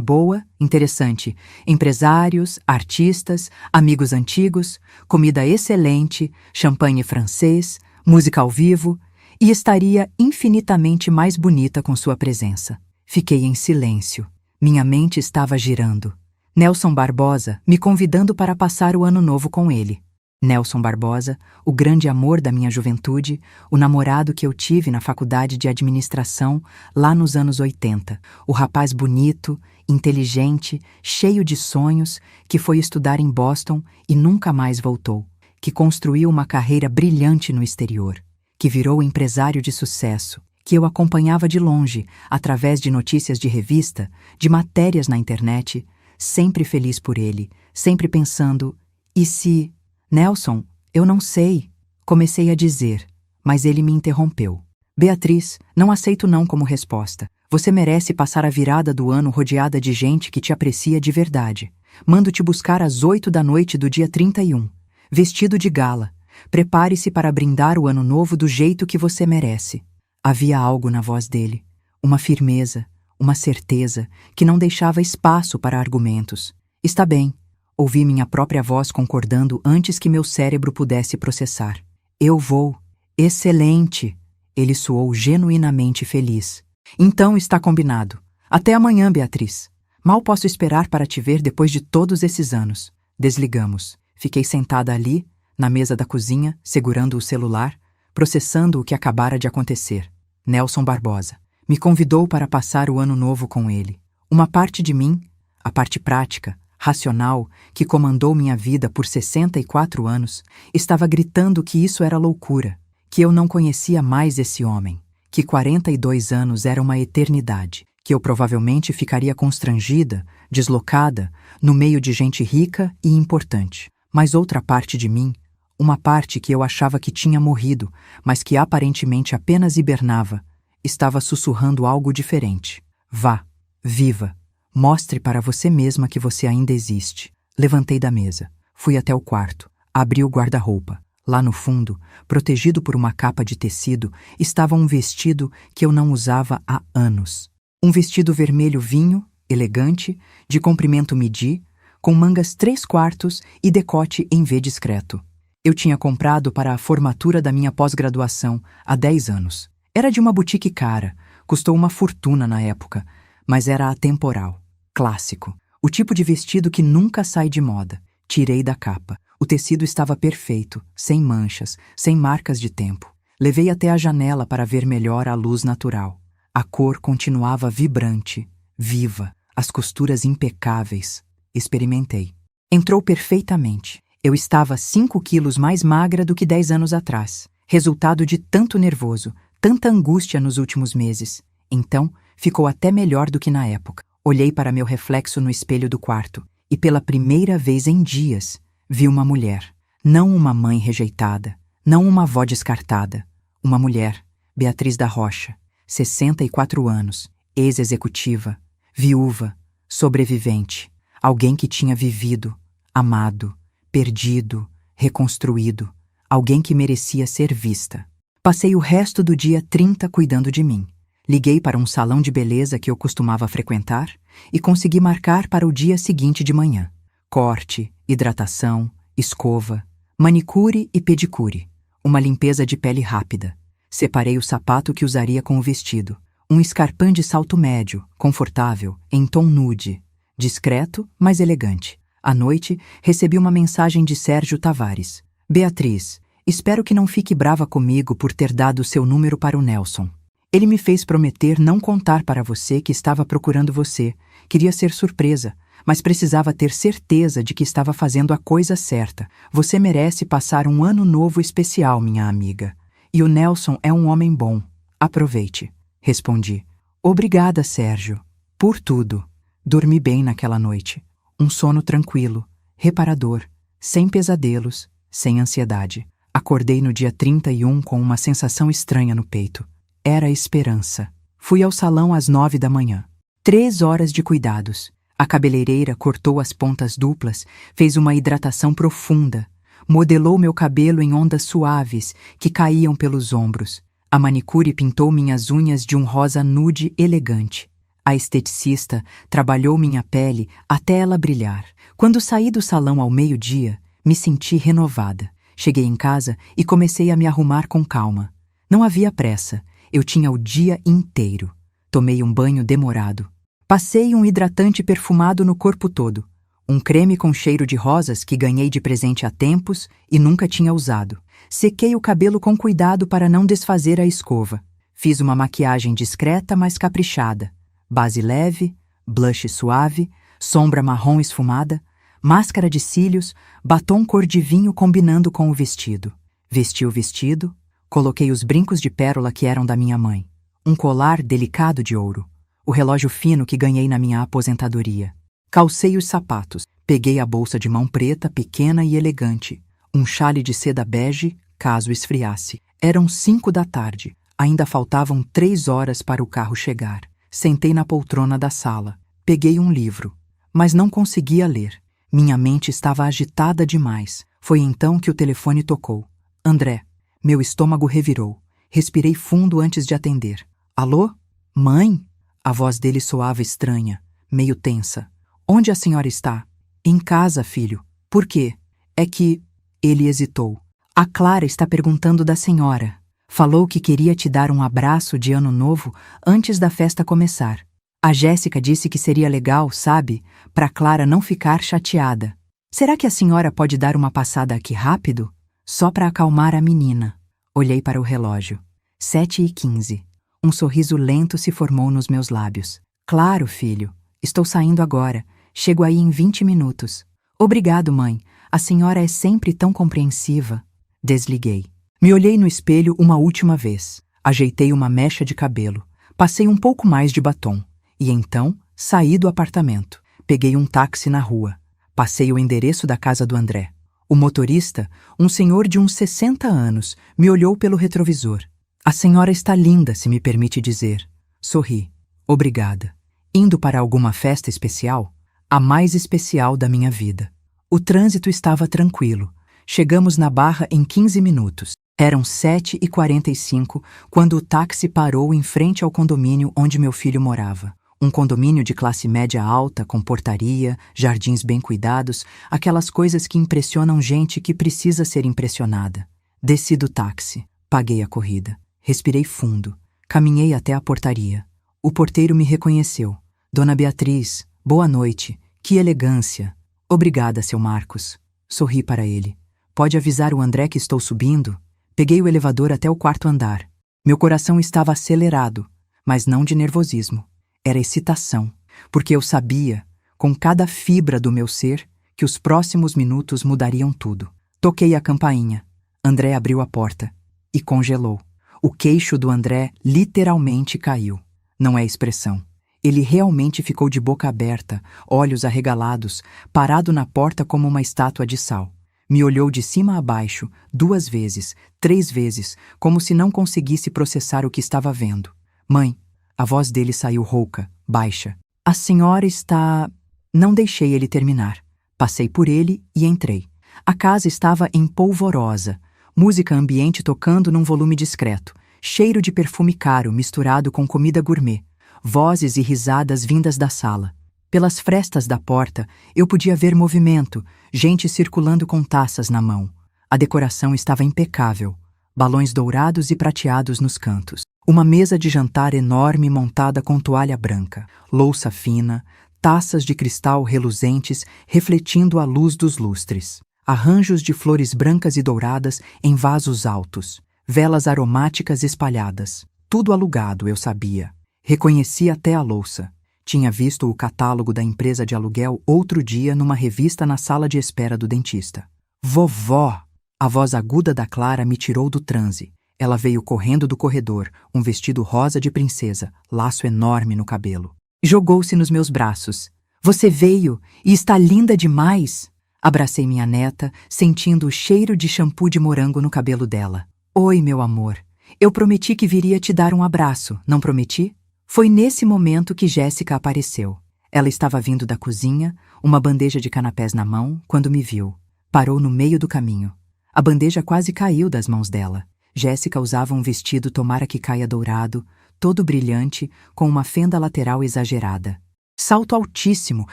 boa, interessante. Empresários, artistas, amigos antigos, comida excelente, champanhe francês, música ao vivo, e estaria infinitamente mais bonita com sua presença. Fiquei em silêncio. Minha mente estava girando. Nelson Barbosa me convidando para passar o ano novo com ele. Nelson Barbosa, o grande amor da minha juventude, o namorado que eu tive na faculdade de administração lá nos anos 80, o rapaz bonito, inteligente, cheio de sonhos, que foi estudar em Boston e nunca mais voltou, que construiu uma carreira brilhante no exterior, que virou empresário de sucesso, que eu acompanhava de longe, através de notícias de revista, de matérias na internet, sempre feliz por ele, sempre pensando, e se... Nelson, eu não sei, comecei a dizer, mas ele me interrompeu. Beatriz, não aceito não como resposta. Você merece passar a virada do ano rodeada de gente que te aprecia de verdade. Mando te buscar às 8 da noite do dia 31, vestido de gala. Prepare-se para brindar o ano novo do jeito que você merece. Havia algo na voz dele, uma firmeza, uma certeza que não deixava espaço para argumentos. Está bem. Ouvi minha própria voz concordando antes que meu cérebro pudesse processar. Eu vou. Excelente! Ele soou genuinamente feliz. Então está combinado. Até amanhã, Beatriz. Mal posso esperar para te ver depois de todos esses anos. Desligamos. Fiquei sentada ali, na mesa da cozinha, segurando o celular, processando o que acabara de acontecer. Nelson Barbosa me convidou para passar o ano novo com ele. Uma parte de mim, a parte prática, racional, que comandou minha vida por 64 anos, estava gritando que isso era loucura, que eu não conhecia mais esse homem, que 42 anos era uma eternidade, que eu provavelmente ficaria constrangida, deslocada, no meio de gente rica e importante. Mas outra parte de mim, uma parte que eu achava que tinha morrido, mas que aparentemente apenas hibernava, estava sussurrando algo diferente. Vá, viva. Mostre para você mesma que você ainda existe. Levantei da mesa. Fui até o quarto. Abri o guarda-roupa. Lá no fundo, protegido por uma capa de tecido, estava um vestido que eu não usava há anos. Um vestido vermelho vinho, elegante, de comprimento midi, com mangas 3/4 e decote em V discreto. Eu tinha comprado para a formatura da minha pós-graduação há 10 anos. Era de uma boutique cara, custou uma fortuna na época, mas era atemporal. Clássico. O tipo de vestido que nunca sai de moda. Tirei da capa. O tecido estava perfeito, sem manchas, sem marcas de tempo. Levei até a janela para ver melhor a luz natural. A cor continuava vibrante, viva, as costuras impecáveis. Experimentei. Entrou perfeitamente. Eu estava 5 quilos mais magra do que 10 anos atrás. Resultado de tanto nervoso, tanta angústia nos últimos meses. Então, ficou até melhor do que na época. Olhei para meu reflexo no espelho do quarto e pela primeira vez em dias vi uma mulher. Não uma mãe rejeitada, não uma avó descartada. Uma mulher, Beatriz da Rocha, 64 anos, ex-executiva, viúva, sobrevivente. Alguém que tinha vivido, amado, perdido, reconstruído. Alguém que merecia ser vista. Passei o resto do dia 30 cuidando de mim. Liguei para um salão de beleza que eu costumava frequentar e consegui marcar para o dia seguinte de manhã. Corte, hidratação, escova, manicure e pedicure. Uma limpeza de pele rápida. Separei o sapato que usaria com o vestido. Um escarpão de salto médio, confortável, em tom nude. Discreto, mas elegante. À noite, recebi uma mensagem de Sérgio Tavares. Beatriz, espero que não fique brava comigo por ter dado seu número para o Nelson. Ele me fez prometer não contar para você que estava procurando você. Queria ser surpresa, mas precisava ter certeza de que estava fazendo a coisa certa. Você merece passar um ano novo especial, minha amiga. E o Nelson é um homem bom. Aproveite, respondi. Obrigada, Sérgio, por tudo. Dormi bem naquela noite. Um sono tranquilo, reparador, sem pesadelos, sem ansiedade. Acordei no dia 31 com uma sensação estranha no peito. Era a esperança. Fui ao salão às 9 da manhã. 3 horas de cuidados. A cabeleireira cortou as pontas duplas, fez uma hidratação profunda, modelou meu cabelo em ondas suaves que caíam pelos ombros. A manicure pintou minhas unhas de um rosa nude elegante. A esteticista trabalhou minha pele até ela brilhar. Quando saí do salão ao meio-dia, me senti renovada. Cheguei em casa e comecei a me arrumar com calma. Não havia pressa, eu tinha o dia inteiro. Tomei um banho demorado. Passei um hidratante perfumado no corpo todo. Um creme com cheiro de rosas que ganhei de presente há tempos e nunca tinha usado. Sequei o cabelo com cuidado para não desfazer a escova. Fiz uma maquiagem discreta, mas caprichada. Base leve, blush suave, sombra marrom esfumada, máscara de cílios, batom cor de vinho combinando com o vestido. Vesti o vestido, coloquei os brincos de pérola que eram da minha mãe, um colar delicado de ouro, o relógio fino que ganhei na minha aposentadoria. Calcei os sapatos, peguei a bolsa de mão preta, pequena e elegante, um chale de seda bege, caso esfriasse. Eram 5 da tarde, ainda faltavam 3 horas para o carro chegar. Sentei na poltrona da sala, peguei um livro, mas não conseguia ler. Minha mente estava agitada demais. Foi então que o telefone tocou. André. Meu estômago revirou. Respirei fundo antes de atender. Alô? Mãe? A voz dele soava estranha, meio tensa. Onde a senhora está? Em casa, filho. Por quê? É que... Ele hesitou. A Clara está perguntando da senhora. Falou que queria te dar um abraço de ano novo antes da festa começar. A Jéssica disse que seria legal, sabe, para Clara não ficar chateada. Será que a senhora pode dar uma passada aqui rápido? Só para acalmar a menina. Olhei para o relógio. 7h15. Um sorriso lento se formou nos meus lábios. Claro, filho. Estou saindo agora. Chego aí em 20 minutos. Obrigado, mãe. A senhora é sempre tão compreensiva. Desliguei. Me olhei no espelho uma última vez. Ajeitei uma mecha de cabelo. Passei um pouco mais de batom. E então, saí do apartamento. Peguei um táxi na rua. Passei o endereço da casa do André. O motorista, um senhor de uns 60 anos, me olhou pelo retrovisor. A senhora está linda, se me permite dizer. Sorri. Obrigada. Indo para alguma festa especial? A mais especial da minha vida. O trânsito estava tranquilo. Chegamos na Barra em 15 minutos. Eram 7h45 quando o táxi parou em frente ao condomínio onde meu filho morava. Um condomínio de classe média alta, com portaria, jardins bem cuidados, aquelas coisas que impressionam gente que precisa ser impressionada. Desci do táxi, paguei a corrida, respirei fundo, caminhei até a portaria. O porteiro me reconheceu. Dona Beatriz, boa noite, que elegância. Obrigada, seu Marcos. Sorri para ele. Pode avisar o André que estou subindo? Peguei o elevador até o 4º andar. Meu coração estava acelerado, mas não de nervosismo. Era excitação, porque eu sabia, com cada fibra do meu ser, que os próximos minutos mudariam tudo. Toquei a campainha. André abriu a porta e congelou. O queixo do André literalmente caiu. Não é expressão. Ele realmente ficou de boca aberta, olhos arregalados, parado na porta como uma estátua de sal. Me olhou de cima a baixo, 2 vezes, 3 vezes, como se não conseguisse processar o que estava vendo. Mãe, a voz dele saiu rouca, baixa. A senhora está... Não deixei ele terminar. Passei por ele e entrei. A casa estava empolvorosa, música ambiente tocando num volume discreto, cheiro de perfume caro misturado com comida gourmet, vozes e risadas vindas da sala. Pelas frestas da porta, eu podia ver movimento, gente circulando com taças na mão. A decoração estava impecável, balões dourados e prateados nos cantos. Uma mesa de jantar enorme montada com toalha branca, louça fina, taças de cristal reluzentes refletindo a luz dos lustres. Arranjos de flores brancas e douradas em vasos altos, velas aromáticas espalhadas. Tudo alugado, eu sabia. Reconheci até a louça. Tinha visto o catálogo da empresa de aluguel outro dia numa revista na sala de espera do dentista. Vovó! A voz aguda da Clara me tirou do transe. Ela veio correndo do corredor, um vestido rosa de princesa, laço enorme no cabelo. Jogou-se nos meus braços. Você veio e está linda demais! Abracei minha neta, sentindo o cheiro de shampoo de morango no cabelo dela. Oi, meu amor. Eu prometi que viria te dar um abraço, não prometi? Foi nesse momento que Jéssica apareceu. Ela estava vindo da cozinha, uma bandeja de canapés na mão, quando me viu. Parou no meio do caminho. A bandeja quase caiu das mãos dela. Jéssica usava um vestido tomara que caia dourado, todo brilhante, com uma fenda lateral exagerada. Salto altíssimo,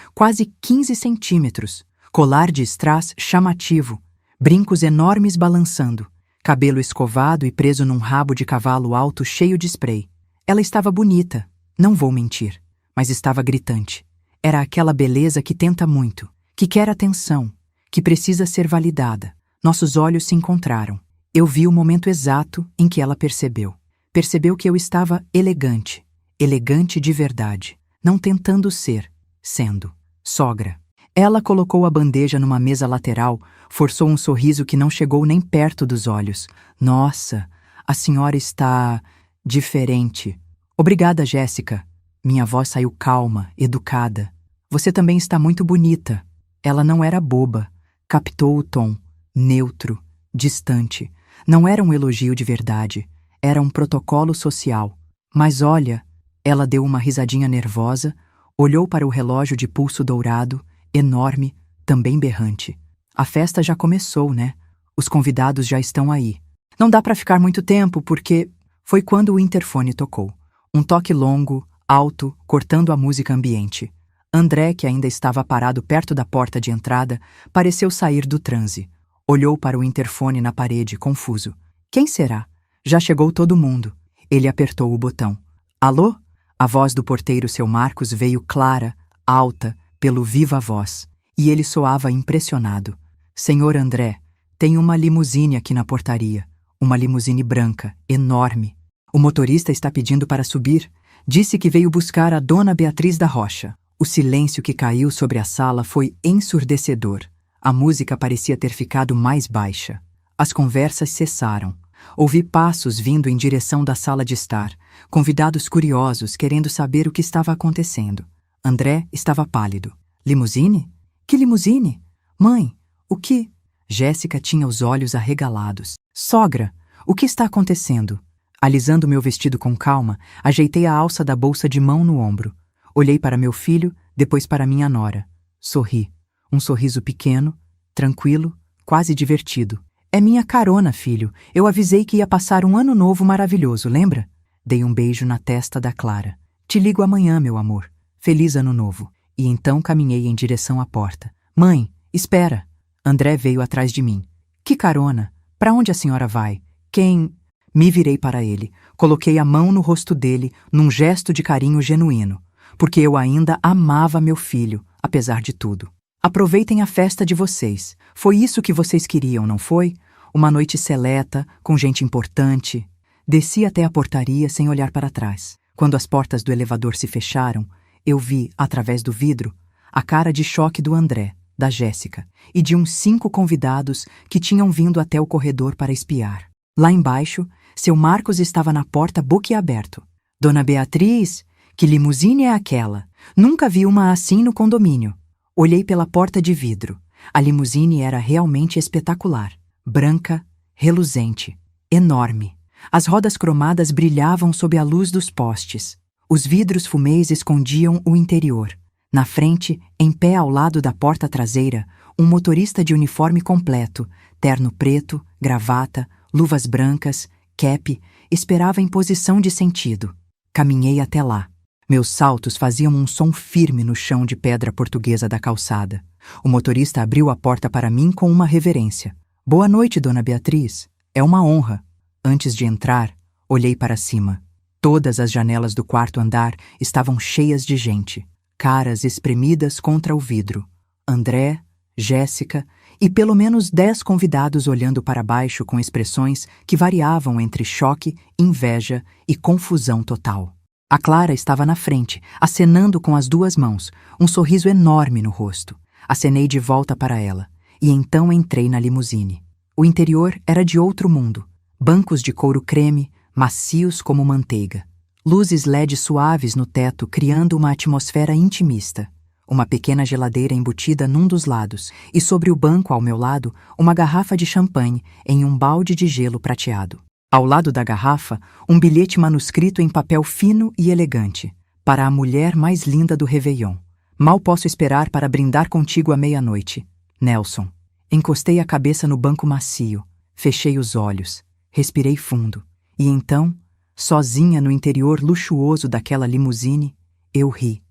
quase 15 centímetros. Colar de strass chamativo. Brincos enormes balançando. Cabelo escovado e preso num rabo de cavalo alto cheio de spray. Ela estava bonita, não vou mentir, mas estava gritante. Era aquela beleza que tenta muito, que quer atenção, que precisa ser validada. Nossos olhos se encontraram. Eu vi o momento exato em que ela percebeu. Percebeu que eu estava elegante. Elegante de verdade. Não tentando ser, sendo. Sogra. Ela colocou a bandeja numa mesa lateral, forçou um sorriso que não chegou nem perto dos olhos. Nossa, a senhora está diferente. Obrigada, Jéssica. Minha voz saiu calma, educada. Você também está muito bonita. Ela não era boba. Captou o tom. Neutro. Distante. Não era um elogio de verdade. Era um protocolo social. Mas olha, ela deu uma risadinha nervosa, olhou para o relógio de pulso dourado, enorme, também berrante. A festa já começou, né? Os convidados já estão aí. Não dá para ficar muito tempo, porque... Foi quando o interfone tocou. Um toque longo, alto, cortando a música ambiente. André, que ainda estava parado perto da porta de entrada, pareceu sair do transe. Olhou para o interfone na parede, confuso. Quem será? Já chegou todo mundo. Ele apertou o botão. Alô? A voz do porteiro seu Marcos veio clara, alta, pelo viva voz. E ele soava impressionado. Senhor André, tem uma limusine aqui na portaria. Uma limusine branca, enorme. O motorista está pedindo para subir. Disse que veio buscar a dona Beatriz da Rocha. O silêncio que caiu sobre a sala foi ensurdecedor. A música parecia ter ficado mais baixa. As conversas cessaram. Ouvi passos vindo em direção da sala de estar, convidados curiosos querendo saber o que estava acontecendo. André estava pálido. Limusine? Que limusine? Mãe, o que? Jéssica tinha os olhos arregalados. Sogra, o que está acontecendo? Alisando meu vestido com calma, ajeitei a alça da bolsa de mão no ombro. Olhei para meu filho, depois para minha nora. Sorri. Um sorriso pequeno, tranquilo, quase divertido. É minha carona, filho. Eu avisei que ia passar um ano novo maravilhoso, lembra? Dei um beijo na testa da Clara. Te ligo amanhã, meu amor. Feliz ano novo. E então caminhei em direção à porta. Mãe, espera. André veio atrás de mim. Que carona? Para onde a senhora vai? Quem... Me virei para ele. Coloquei a mão no rosto dele, num gesto de carinho genuíno. Porque eu ainda amava meu filho, apesar de tudo. Aproveitem a festa de vocês. Foi isso que vocês queriam, não foi? Uma noite seleta, com gente importante. Desci até a portaria sem olhar para trás. Quando as portas do elevador se fecharam, eu vi, através do vidro, a cara de choque do André, da Jéssica e de uns 5 convidados que tinham vindo até o corredor para espiar. Lá embaixo, seu Marcos estava na porta boquiaberto. Dona Beatriz, que limusine é aquela? Nunca vi uma assim no condomínio. Olhei pela porta de vidro. A limusine era realmente espetacular. Branca, reluzente, enorme. As rodas cromadas brilhavam sob a luz dos postes. Os vidros fumês escondiam o interior. Na frente, em pé ao lado da porta traseira, um motorista de uniforme completo, terno preto, gravata, luvas brancas, cap, esperava em posição de sentido. Caminhei até lá. Meus saltos faziam um som firme no chão de pedra portuguesa da calçada. O motorista abriu a porta para mim com uma reverência. Boa noite, Dona Beatriz. É uma honra. Antes de entrar, olhei para cima. Todas as janelas do quarto andar estavam cheias de gente. Caras espremidas contra o vidro. André, Jéssica e pelo menos 10 convidados olhando para baixo com expressões que variavam entre choque, inveja e confusão total. A Clara estava na frente, acenando com as duas mãos, um sorriso enorme no rosto. Acenei de volta para ela, e então entrei na limusine. O interior era de outro mundo. Bancos de couro creme, macios como manteiga. Luzes LED suaves no teto, criando uma atmosfera intimista. Uma pequena geladeira embutida num dos lados, e sobre o banco ao meu lado, uma garrafa de champanhe em um balde de gelo prateado. Ao lado da garrafa, um bilhete manuscrito em papel fino e elegante. Para a mulher mais linda do Réveillon. Mal posso esperar para brindar contigo à meia-noite. Nelson. Encostei a cabeça no banco macio, fechei os olhos, respirei fundo. E então, sozinha no interior luxuoso daquela limusine, eu ri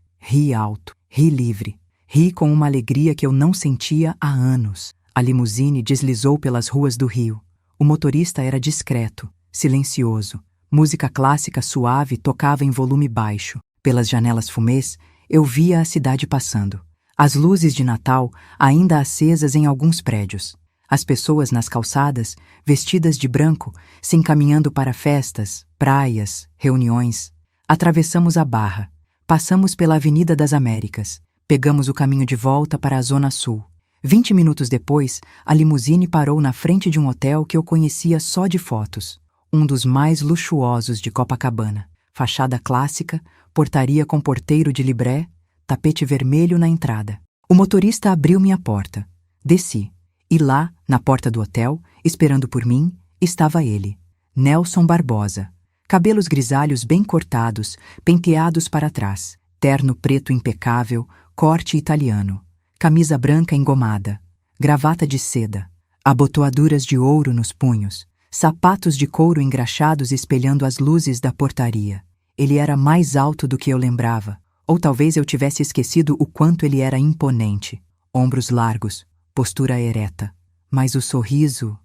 alto, ri livre, ri com uma alegria que eu não sentia há anos. A limusine deslizou pelas ruas do Rio. O motorista era discreto, silencioso. Música clássica suave tocava em volume baixo. Pelas janelas fumês, eu via a cidade passando. As luzes de Natal ainda acesas em alguns prédios. As pessoas nas calçadas, vestidas de branco, se encaminhando para festas, praias, reuniões. Atravessamos a Barra. Passamos pela Avenida das Américas. Pegamos o caminho de volta para a Zona Sul. 20 minutos depois, a limusine parou na frente de um hotel que eu conhecia só de fotos. Um dos mais luxuosos de Copacabana. Fachada clássica, portaria com porteiro de libré, tapete vermelho na entrada. O motorista abriu minha porta. Desci. E lá, na porta do hotel, esperando por mim, estava ele, Nelson Barbosa. Cabelos grisalhos bem cortados, penteados para trás. Terno preto impecável, corte italiano. Camisa branca engomada. Gravata de seda. Abotoaduras de ouro nos punhos. Sapatos de couro engraxados espelhando as luzes da portaria. Ele era mais alto do que eu lembrava. Ou talvez eu tivesse esquecido o quanto ele era imponente. Ombros largos, postura ereta. Mas o sorriso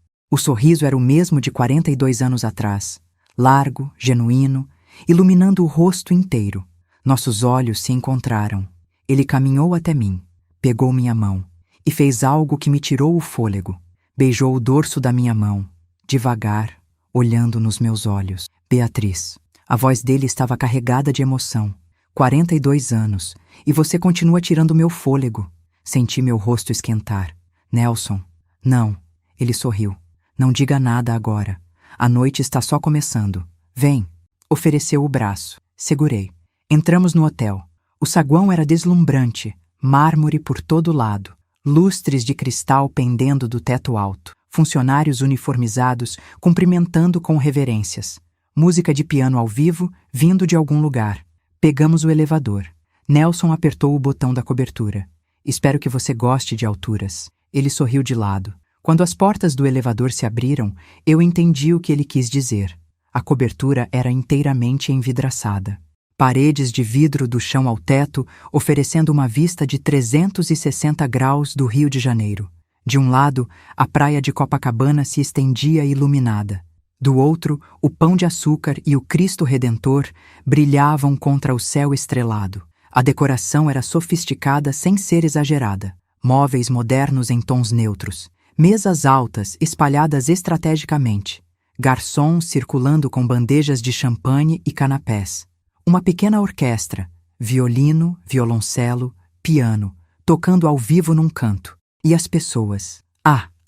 era o mesmo de 42 anos atrás. Largo, genuíno, iluminando o rosto inteiro. Nossos olhos se encontraram. Ele caminhou até mim, pegou minha mão e fez algo que me tirou o fôlego. Beijou o dorso da minha mão, devagar, olhando nos meus olhos. Beatriz. A voz dele estava carregada de emoção. 42 anos, e você continua tirando meu fôlego. Senti meu rosto esquentar. Nelson. Não. Ele sorriu. Não diga nada agora. A noite está só começando. Vem. Ofereceu o braço. Segurei. Entramos no hotel. O saguão era deslumbrante. Mármore por todo lado. Lustres de cristal pendendo do teto alto. Funcionários uniformizados cumprimentando com reverências. Música de piano ao vivo vindo de algum lugar. Pegamos o elevador. Nelson apertou o botão da cobertura. Espero que você goste de alturas. Ele sorriu de lado. Quando as portas do elevador se abriram, eu entendi o que ele quis dizer. A cobertura era inteiramente envidraçada. Paredes de vidro do chão ao teto, oferecendo uma vista de 360 graus do Rio de Janeiro. De um lado, a praia de Copacabana se estendia iluminada. Do outro, o Pão de Açúcar e o Cristo Redentor brilhavam contra o céu estrelado. A decoração era sofisticada sem ser exagerada. Móveis modernos em tons neutros. Mesas altas espalhadas estrategicamente. Garçons circulando com bandejas de champanhe e canapés. Uma pequena orquestra, violino, violoncelo, piano, tocando ao vivo num canto. E as pessoas.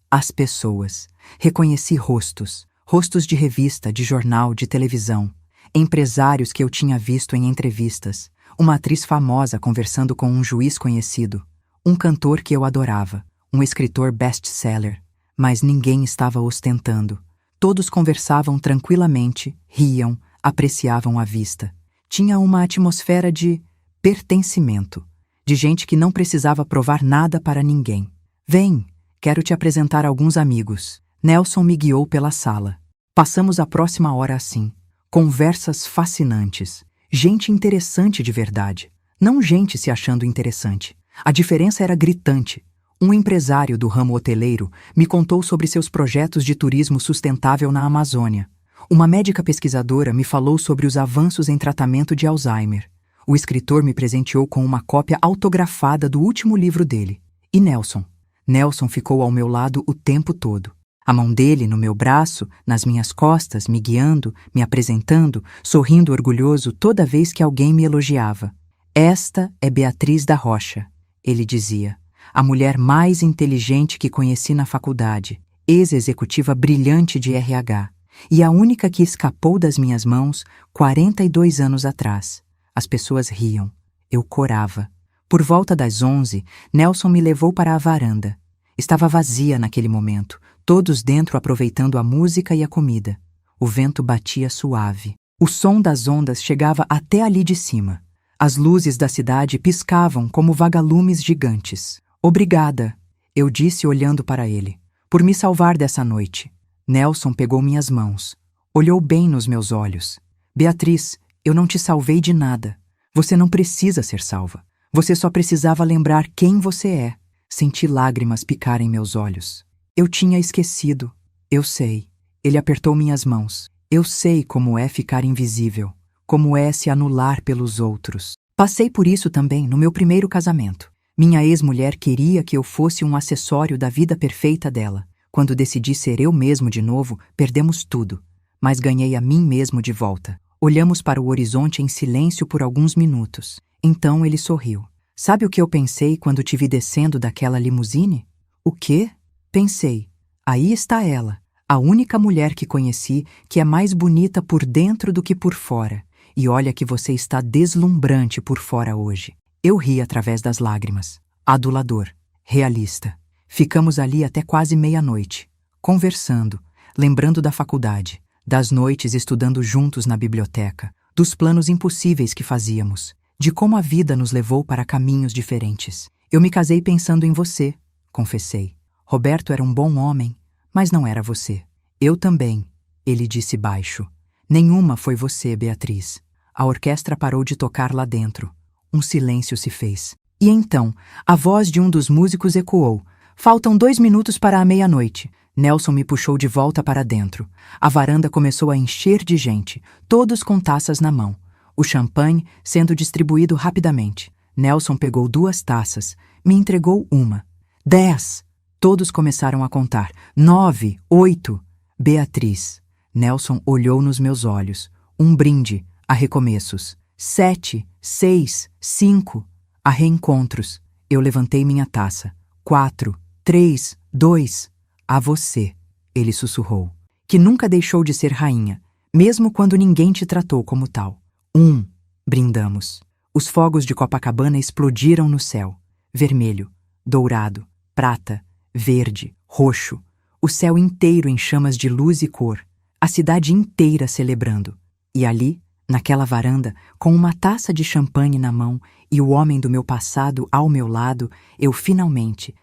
As pessoas. Reconheci rostos. Rostos de revista, de jornal, de televisão. Empresários que eu tinha visto em entrevistas. Uma atriz famosa conversando com um juiz conhecido. Um cantor que eu adorava. Um escritor best-seller. Mas ninguém estava ostentando. Todos conversavam tranquilamente, riam, apreciavam a vista. Tinha uma atmosfera de pertencimento. De gente que não precisava provar nada para ninguém. Vem, quero te apresentar alguns amigos. Nelson me guiou pela sala. Passamos a próxima hora assim. Conversas fascinantes. Gente interessante de verdade. Não gente se achando interessante. A diferença era gritante. Um empresário do ramo hoteleiro me contou sobre seus projetos de turismo sustentável na Amazônia. Uma médica pesquisadora me falou sobre os avanços em tratamento de Alzheimer. O escritor me presenteou com uma cópia autografada do último livro dele. E Nelson? Nelson ficou ao meu lado o tempo todo. A mão dele no meu braço, nas minhas costas, me guiando, me apresentando, sorrindo orgulhoso toda vez que alguém me elogiava. Esta é Beatriz da Rocha, ele dizia, a mulher mais inteligente que conheci na faculdade, ex-executiva brilhante de RH, e a única que escapou das minhas mãos 42 anos atrás. As pessoas riam. Eu corava. Por volta das 11, Nelson me levou para a varanda. Estava vazia naquele momento, todos dentro aproveitando a música e a comida. O vento batia suave. O som das ondas chegava até ali de cima. As luzes da cidade piscavam como vagalumes gigantes. Obrigada, eu disse olhando para ele, por me salvar dessa noite. Nelson pegou minhas mãos. Olhou bem nos meus olhos. Beatriz, eu não te salvei de nada. Você não precisa ser salva. Você só precisava lembrar quem você é. Senti lágrimas picarem meus olhos. Eu tinha esquecido. Eu sei. Ele apertou minhas mãos. Eu sei como é ficar invisível. Como é se anular pelos outros. Passei por isso também no meu primeiro casamento. Minha ex-mulher queria que eu fosse um acessório da vida perfeita dela. Quando decidi ser eu mesmo de novo, perdemos tudo. Mas ganhei a mim mesmo de volta. Olhamos para o horizonte em silêncio por alguns minutos. Então ele sorriu. Sabe o que eu pensei quando te vi descendo daquela limusine? O quê? Pensei. Aí está ela, a única mulher que conheci que é mais bonita por dentro do que por fora. E olha que você está deslumbrante por fora hoje. Eu ri através das lágrimas. Adulador. Realista. Ficamos ali até quase meia-noite, conversando, lembrando da faculdade, das noites estudando juntos na biblioteca, dos planos impossíveis que fazíamos, de como a vida nos levou para caminhos diferentes. Eu me casei pensando em você, confessei. Roberto era um bom homem, mas não era você. Eu também, ele disse baixo. Nenhuma foi você, Beatriz. A orquestra parou de tocar lá dentro. Um silêncio se fez. E então, a voz de um dos músicos ecoou. Faltam 2 minutos para a meia-noite. Nelson me puxou de volta para dentro. A varanda começou a encher de gente, todos com taças na mão. O champanhe sendo distribuído rapidamente. Nelson pegou 2 taças, me entregou uma. 10. Todos começaram a contar. 9, 8. Beatriz. Nelson olhou nos meus olhos. Um brinde, a recomeços. 7, 6, 5. A reencontros. Eu levantei minha taça. 4, 3, 2. A você, ele sussurrou, que nunca deixou de ser rainha, mesmo quando ninguém te tratou como tal. 1. Brindamos. Os fogos de Copacabana explodiram no céu. Vermelho, dourado, prata, verde, roxo. O céu inteiro em chamas de luz e cor. A cidade inteira celebrando. E ali, naquela varanda, com uma taça de champanhe na mão e o homem do meu passado ao meu lado, eu finalmente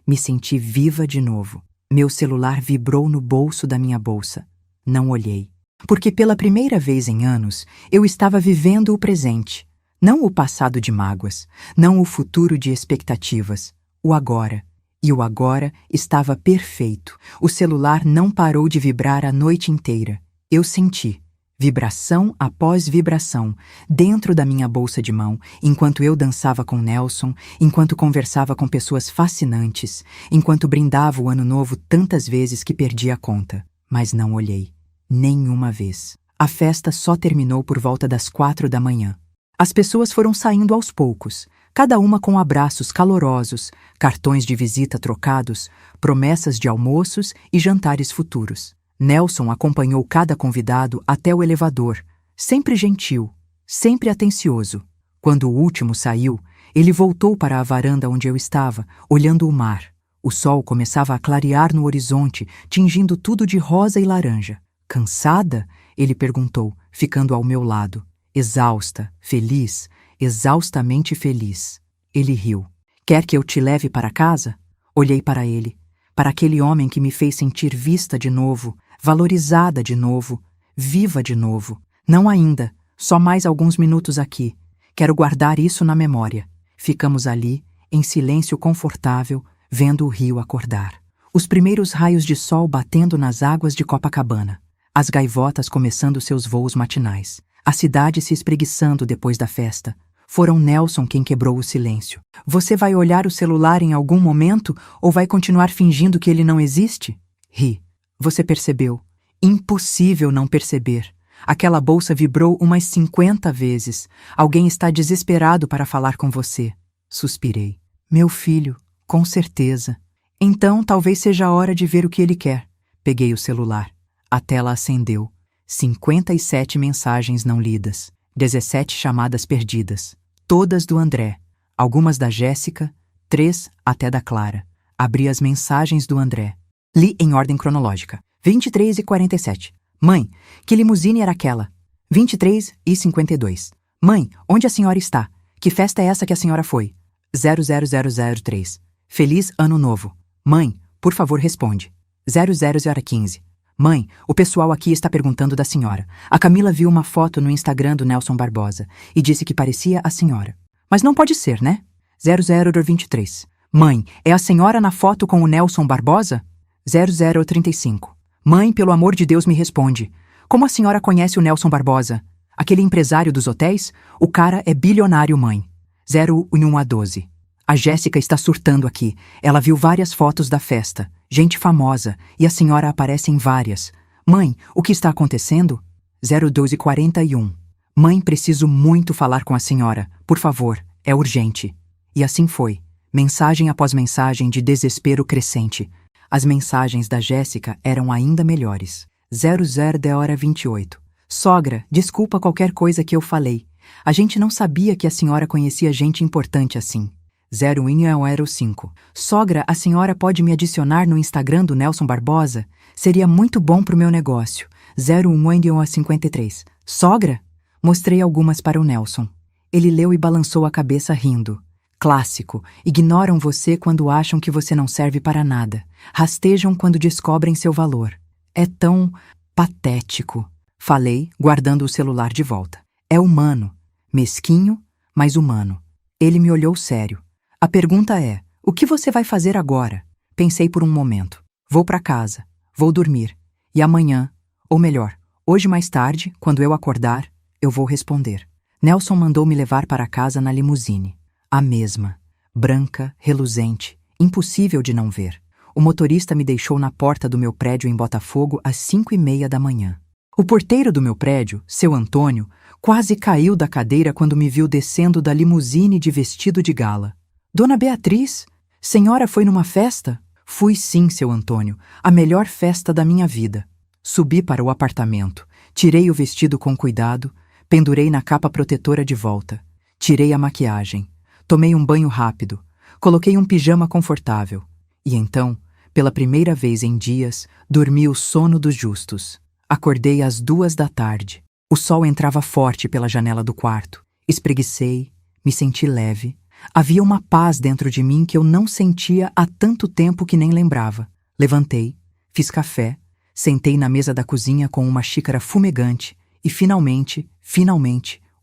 me senti viva de novo. Meu celular vibrou no bolso da minha bolsa. Não olhei. Porque pela primeira vez em anos, eu estava vivendo o presente. Não o passado de mágoas, não o futuro de expectativas. O agora. E o agora estava perfeito. O celular não parou de vibrar a noite inteira. Eu senti. Vibração após vibração, dentro da minha bolsa de mão, enquanto eu dançava com Nelson, enquanto conversava com pessoas fascinantes, enquanto brindava o ano novo tantas vezes que perdi a conta. Mas não olhei. Nenhuma vez. A festa só terminou por volta das 4 da manhã. As pessoas foram saindo aos poucos, cada uma com abraços calorosos, cartões de visita trocados, promessas de almoços e jantares futuros. Nelson acompanhou cada convidado até o elevador, sempre gentil, sempre atencioso. Quando o último saiu, ele voltou para a varanda onde eu estava, olhando o mar. O sol começava a clarear no horizonte, tingindo tudo de rosa e laranja. Cansada? Ele perguntou, ficando ao meu lado. Exausta, feliz, exaustamente feliz. Ele riu. Quer que eu te leve para casa? Olhei para ele, para aquele homem que me fez sentir vista de novo, valorizada de novo, viva de novo. Não ainda, só mais alguns minutos aqui. Quero guardar isso na memória. Ficamos ali, em silêncio confortável, vendo o rio acordar. Os primeiros raios de sol batendo nas águas de Copacabana. As gaivotas começando seus voos matinais. A cidade se espreguiçando depois da festa. Foram Nelson quem quebrou o silêncio. Você vai olhar o celular em algum momento ou vai continuar fingindo que ele não existe? Ri. Você percebeu? Impossível não perceber. Aquela bolsa vibrou umas 50 vezes. Alguém está desesperado para falar com você. Suspirei. Meu filho, com certeza. Então talvez seja a hora de ver o que ele quer. Peguei o celular. A tela acendeu. 57 mensagens não lidas. 17 chamadas perdidas. Todas do André. Algumas da Jéssica. 3 até da Clara. Abri as mensagens do André. Li em ordem cronológica. 23h47. Mãe, que limusine era aquela? 23h52. Mãe, onde a senhora está? Que festa é essa que a senhora foi? 00003. Feliz Ano Novo. Mãe, por favor responde. 00015. Mãe, o pessoal aqui está perguntando da senhora. A Camila viu uma foto no Instagram do Nelson Barbosa e disse que parecia a senhora. Mas não pode ser, né? 0023. Mãe, é a senhora na foto com o Nelson Barbosa? 0035. Mãe, pelo amor de Deus, me responde. Como a senhora conhece o Nelson Barbosa? Aquele empresário dos hotéis? O cara é bilionário, mãe. 01A12. A Jéssica está surtando aqui. Ela viu várias fotos da festa. Gente famosa. E a senhora aparece em várias. Mãe, o que está acontecendo? 02h41. Mãe, preciso muito falar com a senhora. Por favor, é urgente. E assim foi. Mensagem após mensagem de desespero crescente. As mensagens da Jéssica eram ainda melhores. 00h28. Sogra, desculpa qualquer coisa que eu falei. A gente não sabia que a senhora conhecia gente importante assim. 0105. Sogra, a senhora pode me adicionar no Instagram do Nelson Barbosa? Seria muito bom pro meu negócio. 0153. Sogra? Mostrei algumas para o Nelson. Ele leu e balançou a cabeça rindo. Clássico. Ignoram você quando acham que você não serve para nada. Rastejam quando descobrem seu valor. É tão patético. Falei, guardando o celular de volta. É humano. Mesquinho, mas humano. Ele me olhou sério. A pergunta é, o que você vai fazer agora? Pensei por um momento. Vou para casa. Vou dormir. E amanhã, ou melhor, hoje mais tarde, quando eu acordar, eu vou responder. Nelson mandou me levar para casa na limusine. A mesma. Branca, reluzente, impossível de não ver. O motorista me deixou na porta do meu prédio em Botafogo às 5h30 da manhã. O porteiro do meu prédio, seu Antônio, quase caiu da cadeira quando me viu descendo da limusine de vestido de gala. Dona Beatriz, senhora foi numa festa? Fui sim, seu Antônio, a melhor festa da minha vida. Subi para o apartamento, tirei o vestido com cuidado, pendurei na capa protetora de volta, tirei a maquiagem, tomei um banho rápido, coloquei um pijama confortável e então, pela primeira vez em dias, dormi o sono dos justos. Acordei às 2h. O sol entrava forte pela janela do quarto. Espreguicei, me senti leve. Havia uma paz dentro de mim que eu não sentia há tanto tempo que nem lembrava. Levantei, fiz café, sentei na mesa da cozinha com uma xícara fumegante e finalmente,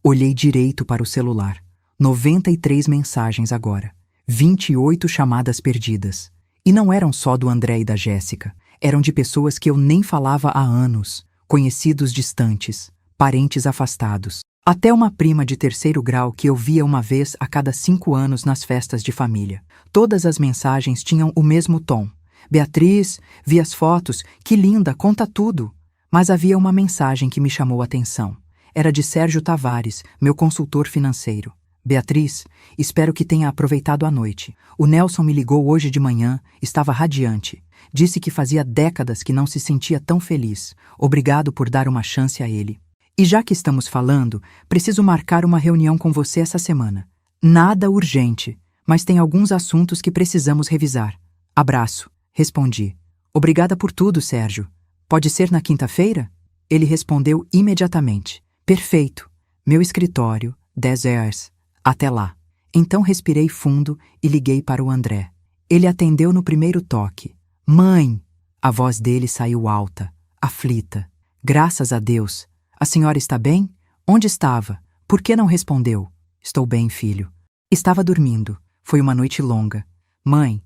olhei direito para o celular. 93 mensagens agora. 28 chamadas perdidas. E não eram só do André e da Jéssica. Eram de pessoas que eu nem falava há anos, conhecidos distantes, parentes afastados. Até uma prima de 3º grau que eu via uma vez a cada 5 anos nas festas de família. Todas as mensagens tinham o mesmo tom. Beatriz, vi as fotos, que linda, conta tudo. Mas havia uma mensagem que me chamou a atenção. Era de Sérgio Tavares, meu consultor financeiro. Beatriz, espero que tenha aproveitado a noite. O Nelson me ligou hoje de manhã, estava radiante. Disse que fazia décadas que não se sentia tão feliz. Obrigado por dar uma chance a ele. E já que estamos falando, preciso marcar uma reunião com você essa semana. Nada urgente, mas tem alguns assuntos que precisamos revisar. Abraço, respondi. Obrigada por tudo, Sérgio. Pode ser na quinta-feira? Ele respondeu imediatamente. Perfeito. Meu escritório, 10 horas. Até lá. Então respirei fundo e liguei para o André. Ele atendeu no primeiro toque. Mãe! A voz dele saiu alta, aflita. Graças a Deus. A senhora está bem? Onde estava? Por que não respondeu? Estou bem, filho. Estava dormindo. Foi uma noite longa. Mãe,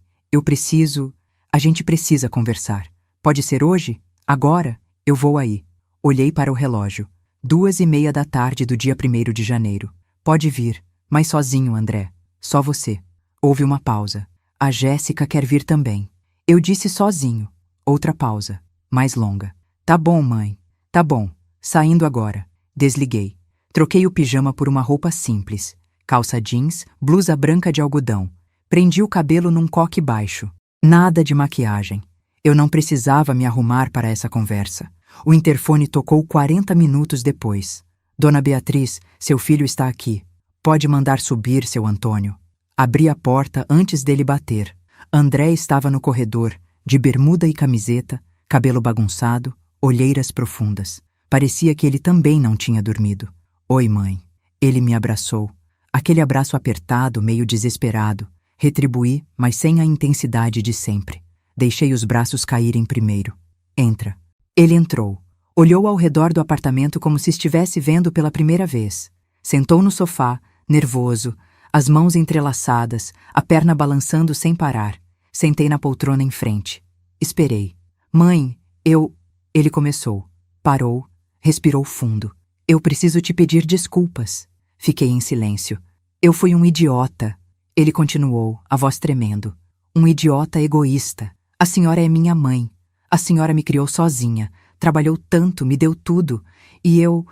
a gente precisa conversar. Pode ser hoje? Agora? Eu vou aí. Olhei para o relógio. 2h30 da tarde do dia 1º de janeiro. Pode vir. Mas sozinho, André. Só você. Houve uma pausa. A Jéssica quer vir também. Eu disse sozinho. Outra pausa. Mais longa. Tá bom, mãe. Tá bom. Saindo agora. Desliguei. Troquei o pijama por uma roupa simples. Calça jeans, blusa branca de algodão. Prendi o cabelo num coque baixo. Nada de maquiagem. Eu não precisava me arrumar para essa conversa. O interfone tocou 40 minutos depois. Dona Beatriz, seu filho está aqui. Pode mandar subir, seu Antônio. Abri a porta antes dele bater. André estava no corredor, de bermuda e camiseta, cabelo bagunçado, olheiras profundas. Parecia que ele também não tinha dormido. Oi, mãe. Ele me abraçou. Aquele abraço apertado, meio desesperado. Retribuí, mas sem a intensidade de sempre. Deixei os braços caírem primeiro. Entra. Ele entrou. Olhou ao redor do apartamento como se estivesse vendo pela primeira vez. Sentou no sofá, nervoso, as mãos entrelaçadas, a perna balançando sem parar. Sentei na poltrona em frente. Esperei. Mãe, Ele começou. Parou, respirou fundo. Eu preciso te pedir desculpas. Fiquei em silêncio. Eu fui um idiota. Ele continuou, a voz tremendo. Um idiota egoísta. A senhora é minha mãe. A senhora me criou sozinha. Trabalhou tanto, me deu tudo. E eu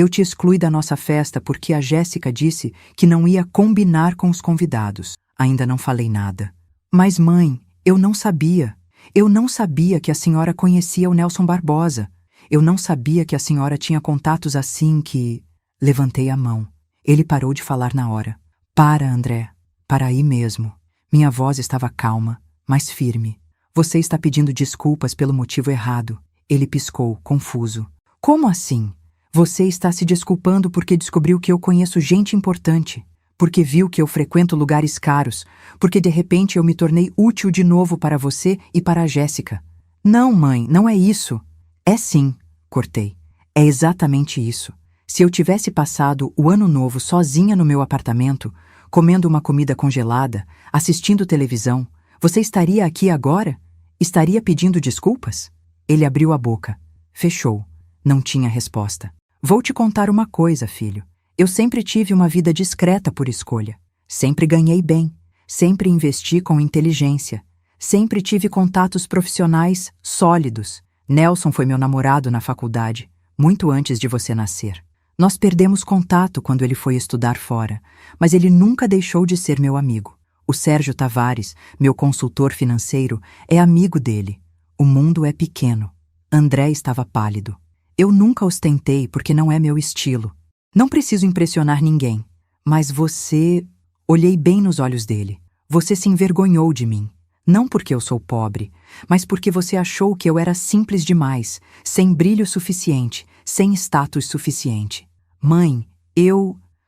te excluí da nossa festa porque a Jéssica disse que não ia combinar com os convidados. Ainda não falei nada. Mas, mãe, eu não sabia. Eu não sabia que a senhora conhecia o Nelson Barbosa. Eu não sabia que a senhora tinha contatos assim que... Levantei a mão. Ele parou de falar na hora. Para, André. Para aí mesmo. Minha voz estava calma, mas firme. Você está pedindo desculpas pelo motivo errado. Ele piscou, confuso. Como assim? Você está se desculpando porque descobriu que eu conheço gente importante, porque viu que eu frequento lugares caros, porque de repente eu me tornei útil de novo para você e para a Jéssica. Não, mãe, não é isso. É sim, cortei. É exatamente isso. Se eu tivesse passado o ano novo sozinha no meu apartamento, comendo uma comida congelada, assistindo televisão, você estaria aqui agora? Estaria pedindo desculpas? Ele abriu a boca. Fechou. Não tinha resposta. Vou te contar uma coisa, filho. Eu sempre tive uma vida discreta por escolha. Sempre ganhei bem. Sempre investi com inteligência. Sempre tive contatos profissionais sólidos. Nelson foi meu namorado na faculdade, muito antes de você nascer. Nós perdemos contato quando ele foi estudar fora, mas ele nunca deixou de ser meu amigo. O Sérgio Tavares, meu consultor financeiro, é amigo dele. O mundo é pequeno. André estava pálido. Eu nunca ostentei porque não é meu estilo. Não preciso impressionar ninguém. Mas você... Olhei bem nos olhos dele. Você se envergonhou de mim. Não porque eu sou pobre, mas porque você achou que eu era simples demais, sem brilho suficiente, sem status suficiente. Mãe,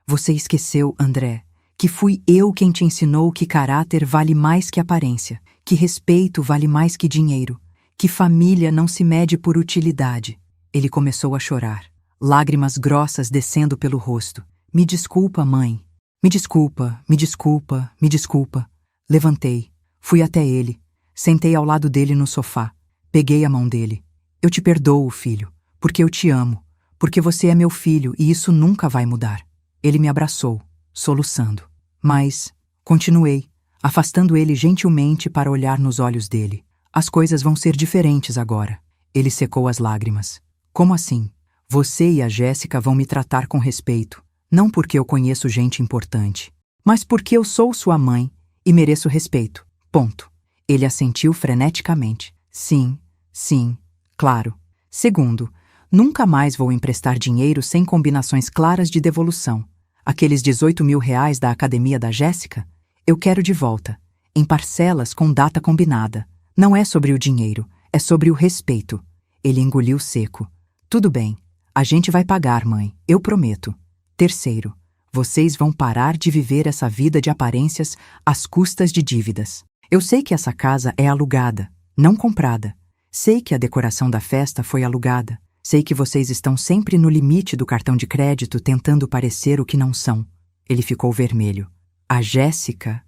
Você esqueceu, André, que fui eu quem te ensinou que caráter vale mais que aparência, que respeito vale mais que dinheiro, que família não se mede por utilidade. Ele começou a chorar, lágrimas grossas descendo pelo rosto. Me desculpa, mãe. Me desculpa, me desculpa, me desculpa. Levantei, fui até ele, sentei ao lado dele no sofá, peguei a mão dele. Eu te perdoo, filho, porque eu te amo, porque você é meu filho e isso nunca vai mudar. Ele me abraçou, soluçando. Mas continuei, afastando ele gentilmente para olhar nos olhos dele. As coisas vão ser diferentes agora. Ele secou as lágrimas. Como assim? Você e a Jéssica vão me tratar com respeito, não porque eu conheço gente importante, mas porque eu sou sua mãe e mereço respeito. Ponto. Ele assentiu freneticamente. Sim, sim, claro. Segundo, nunca mais vou emprestar dinheiro sem combinações claras de devolução. Aqueles 18 mil reais da academia da Jéssica, eu quero de volta, em parcelas com data combinada. Não é sobre o dinheiro, é sobre o respeito. Ele engoliu seco. Tudo bem, a gente vai pagar, mãe, eu prometo. Terceiro, vocês vão parar de viver essa vida de aparências às custas de dívidas. Eu sei que essa casa é alugada, não comprada. Sei que a decoração da festa foi alugada. Sei que vocês estão sempre no limite do cartão de crédito tentando parecer o que não são. Ele ficou vermelho. A Jéssica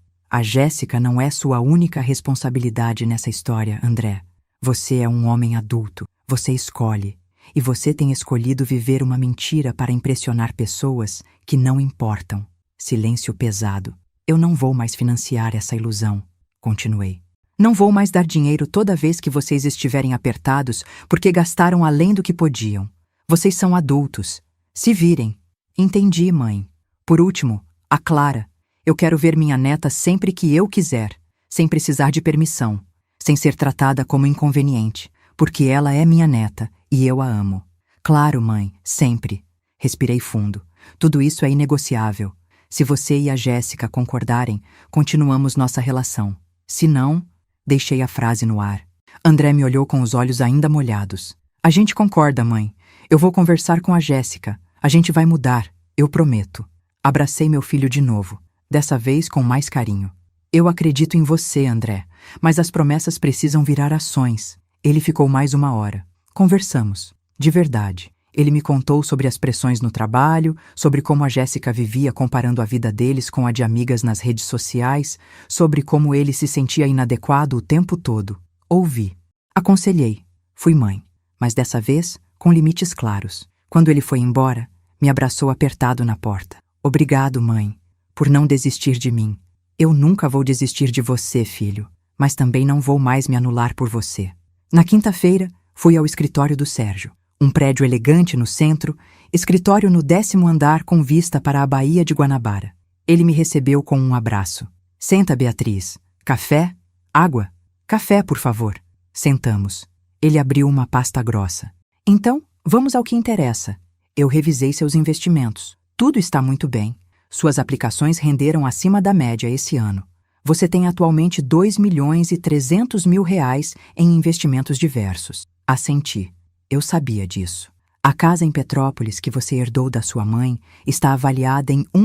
não é sua única responsabilidade nessa história, André. Você é um homem adulto. Você escolhe. E você tem escolhido viver uma mentira para impressionar pessoas que não importam. Silêncio pesado. Eu não vou mais financiar essa ilusão, continuei. Não vou mais dar dinheiro toda vez que vocês estiverem apertados porque gastaram além do que podiam. Vocês são adultos. Se virem. Entendi, mãe. Por último, a Clara. Eu quero ver minha neta sempre que eu quiser, sem precisar de permissão, sem ser tratada como inconveniente, porque ela é minha neta e eu a amo. Claro, mãe, sempre. Respirei fundo. Tudo isso é inegociável. Se você e a Jéssica concordarem, continuamos nossa relação. Se não, deixei a frase no ar. André me olhou com os olhos ainda molhados. A gente concorda, mãe. Eu vou conversar com a Jéssica. A gente vai mudar, eu prometo. Abracei meu filho de novo, dessa vez com mais carinho. Eu acredito em você, André, mas as promessas precisam virar ações. Ele ficou mais 1 hora. Conversamos, de verdade. Ele me contou sobre as pressões no trabalho, sobre como a Jéssica vivia comparando a vida deles com a de amigas nas redes sociais, sobre como ele se sentia inadequado o tempo todo. Ouvi. Aconselhei. Fui mãe, mas dessa vez com limites claros. Quando ele foi embora, me abraçou apertado na porta. Obrigado, mãe, por não desistir de mim. Eu nunca vou desistir de você, filho, mas também não vou mais me anular por você. Na quinta-feira, fui ao escritório do Sérgio. Um prédio elegante no centro, escritório no 10º andar com vista para a Baía de Guanabara. Ele me recebeu com um abraço. Senta, Beatriz. Café? Água? Café, por favor. Sentamos. Ele abriu uma pasta grossa. Então, vamos ao que interessa. Eu revisei seus investimentos. Tudo está muito bem. Suas aplicações renderam acima da média esse ano. Você tem atualmente R$ 2.300.000 em investimentos diversos. Assenti. Eu sabia disso. A casa em Petrópolis que você herdou da sua mãe está avaliada em R$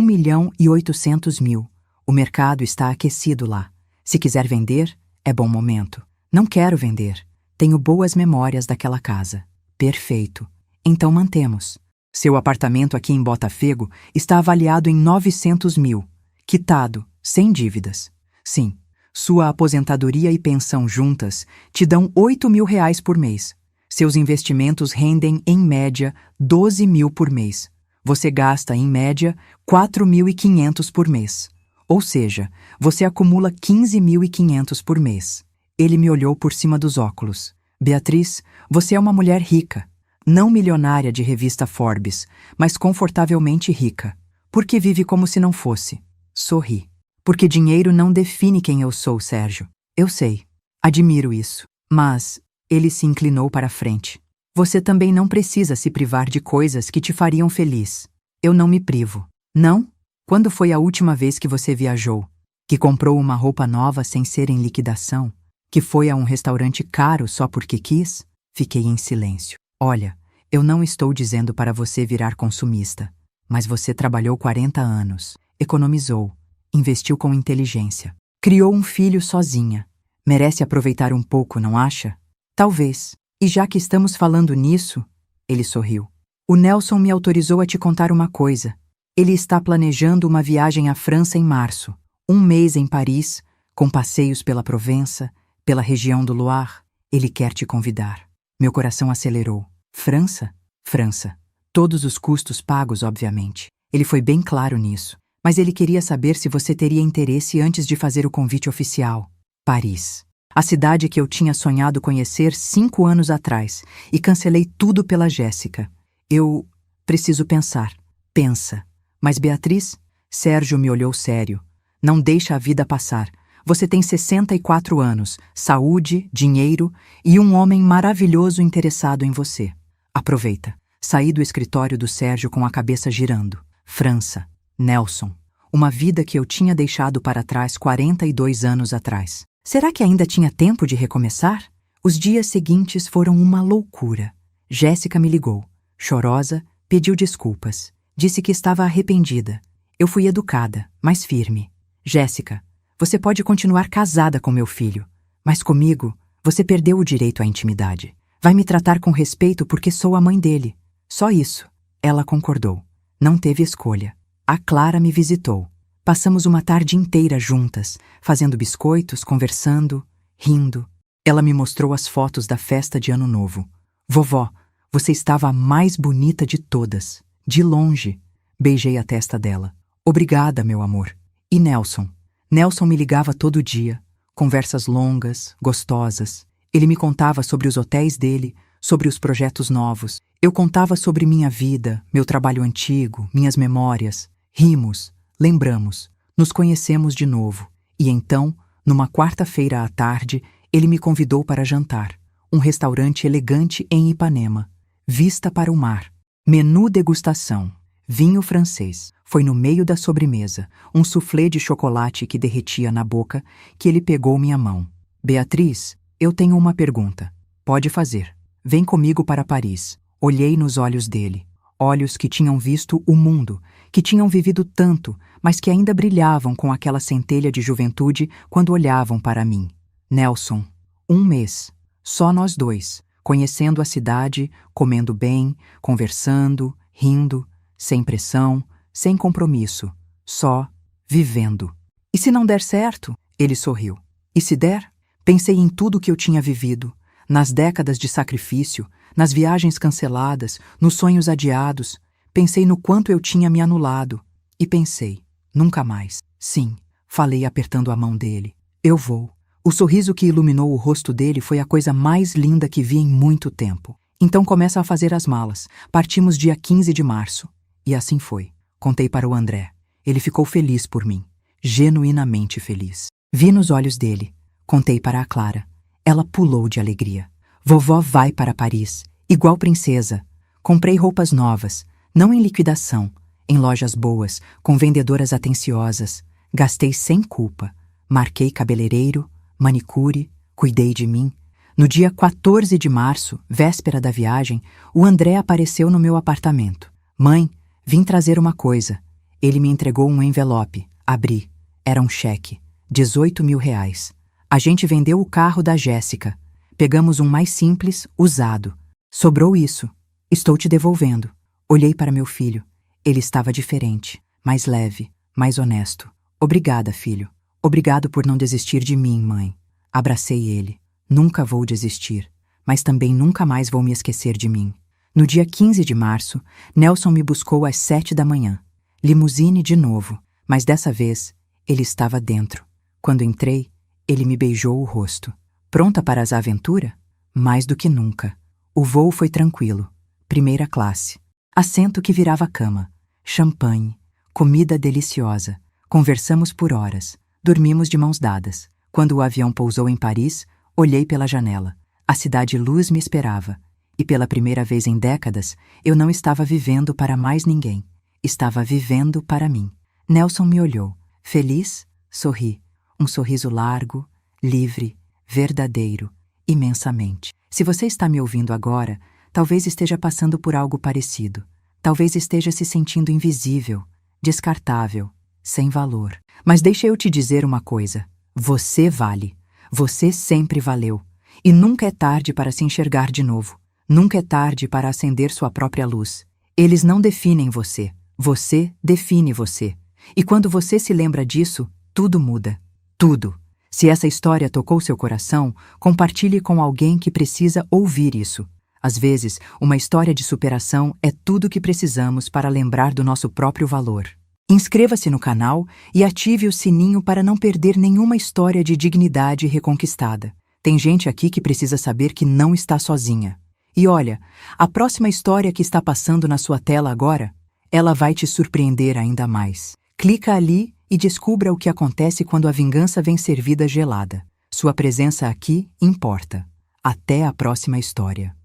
1.800.000. O mercado está aquecido lá. Se quiser vender, é bom momento. Não quero vender. Tenho boas memórias daquela casa. Perfeito. Então mantemos. Seu apartamento aqui em Botafogo está avaliado em 900.000. Quitado, sem dívidas. Sim, sua aposentadoria e pensão juntas te dão R$ 8.000 por mês. Seus investimentos rendem, em média, 12.000 por mês. Você gasta, em média, 4.500 por mês. Ou seja, você acumula 15.500 por mês. Ele me olhou por cima dos óculos. Beatriz, você é uma mulher rica. Não milionária de revista Forbes, mas confortavelmente rica. Porque vive como se não fosse. Sorri. Porque dinheiro não define quem eu sou, Sérgio. Eu sei. Admiro isso. Mas ele se inclinou para a frente. Você também não precisa se privar de coisas que te fariam feliz. Eu não me privo. Não? Quando foi a última vez que você viajou? Que comprou uma roupa nova sem ser em liquidação? Que foi a um restaurante caro só porque quis? Fiquei em silêncio. Olha, eu não estou dizendo para você virar consumista, mas você trabalhou 40 anos, economizou, investiu com inteligência, criou um filho sozinha. Merece aproveitar um pouco, não acha? Talvez. E já que estamos falando nisso, ele sorriu. O Nelson me autorizou a te contar uma coisa. Ele está planejando uma viagem à França em março. 1 mês em Paris, com passeios pela Provença, pela região do Loire. Ele quer te convidar. Meu coração acelerou. França? França. Todos os custos pagos, obviamente. Ele foi bem claro nisso. Mas ele queria saber se você teria interesse antes de fazer o convite oficial. Paris. A cidade que eu tinha sonhado conhecer 5 anos atrás, e cancelei tudo pela Jéssica. Eu preciso pensar. Pensa. Mas Beatriz? Sérgio me olhou sério. Não deixa a vida passar. Você tem 64 anos, saúde, dinheiro e um homem maravilhoso interessado em você. Aproveita. Saí do escritório do Sérgio com a cabeça girando. França. Nelson. Uma vida que eu tinha deixado para trás 42 anos atrás. Será que ainda tinha tempo de recomeçar? Os dias seguintes foram uma loucura. Jéssica me ligou. Chorosa, pediu desculpas. Disse que estava arrependida. Eu fui educada, mas firme. Jéssica, você pode continuar casada com meu filho, mas comigo, você perdeu o direito à intimidade. Vai me tratar com respeito porque sou a mãe dele. Só isso. Ela concordou. Não teve escolha. A Clara me visitou. Passamos uma tarde inteira juntas, fazendo biscoitos, conversando, rindo. Ela me mostrou as fotos da festa de Ano Novo. Vovó, você estava a mais bonita de todas. De longe. Beijei a testa dela. Obrigada, meu amor. E Nelson? Nelson me ligava todo dia. Conversas longas, gostosas. Ele me contava sobre os hotéis dele, sobre os projetos novos. Eu contava sobre minha vida, meu trabalho antigo, minhas memórias. Rimos, lembramos, nos conhecemos de novo. E então, numa quarta-feira à tarde, ele me convidou para jantar. Um restaurante elegante em Ipanema. Vista para o mar. Menu degustação. Vinho francês. Foi no meio da sobremesa, um soufflé de chocolate que derretia na boca, que ele pegou minha mão. Beatriz, eu tenho uma pergunta. Pode fazer. Vem comigo para Paris. Olhei nos olhos dele. Olhos que tinham visto o mundo, que tinham vivido tanto, mas que ainda brilhavam com aquela centelha de juventude quando olhavam para mim. Nelson, 1 mês. Só nós dois, conhecendo a cidade, comendo bem, conversando, rindo, sem pressão, sem compromisso, só vivendo. E se não der certo? Ele sorriu. E se der? Pensei em tudo que eu tinha vivido, nas décadas de sacrifício, nas viagens canceladas, nos sonhos adiados. Pensei no quanto eu tinha me anulado. E pensei, nunca mais. Sim, falei apertando a mão dele. Eu vou. O sorriso que iluminou o rosto dele foi a coisa mais linda que vi em muito tempo. Então começa a fazer as malas. Partimos dia 15 de março. E assim foi. Contei para o André. Ele ficou feliz por mim. Genuinamente feliz. Vi nos olhos dele. Contei para a Clara. Ela pulou de alegria. Vovó vai para Paris. Igual princesa. Comprei roupas novas. Não em liquidação. Em lojas boas, com vendedoras atenciosas. Gastei sem culpa. Marquei cabeleireiro, manicure, cuidei de mim. No dia 14 de março, véspera da viagem, o André apareceu no meu apartamento. Mãe, vim trazer uma coisa. Ele me entregou um envelope. Abri. Era um cheque. 18 mil reais. A gente vendeu o carro da Jéssica. Pegamos um mais simples, usado. Sobrou isso. Estou te devolvendo. Olhei para meu filho. Ele estava diferente, mais leve, mais honesto. Obrigada, filho. Obrigado por não desistir de mim, mãe. Abracei ele. Nunca vou desistir, mas também nunca mais vou me esquecer de mim. No dia 15 de março, Nelson me buscou às 7 da manhã. Limusine de novo, mas dessa vez ele estava dentro. Quando entrei, ele me beijou o rosto. Pronta para as aventuras? Mais do que nunca. O voo foi tranquilo. Primeira classe. Assento que virava cama. Champanhe. Comida deliciosa. Conversamos por horas. Dormimos de mãos dadas. Quando o avião pousou em Paris, olhei pela janela. A cidade luz me esperava. E pela primeira vez em décadas, eu não estava vivendo para mais ninguém. Estava vivendo para mim. Nelson me olhou. Feliz? Sorri. Um sorriso largo, livre, verdadeiro, imensamente. Se você está me ouvindo agora, talvez esteja passando por algo parecido. Talvez esteja se sentindo invisível, descartável, sem valor. Mas deixa eu te dizer uma coisa. Você vale. Você sempre valeu. E nunca é tarde para se enxergar de novo. Nunca é tarde para acender sua própria luz. Eles não definem você. Você define você. E quando você se lembra disso, tudo muda. Tudo. Se essa história tocou seu coração, compartilhe com alguém que precisa ouvir isso. Às vezes, uma história de superação é tudo que precisamos para lembrar do nosso próprio valor. Inscreva-se no canal e ative o sininho para não perder nenhuma história de dignidade reconquistada. Tem gente aqui que precisa saber que não está sozinha. E olha, a próxima história que está passando na sua tela agora, ela vai te surpreender ainda mais. Clica ali e descubra o que acontece quando a vingança vem servida gelada. Sua presença aqui importa. Até a próxima história.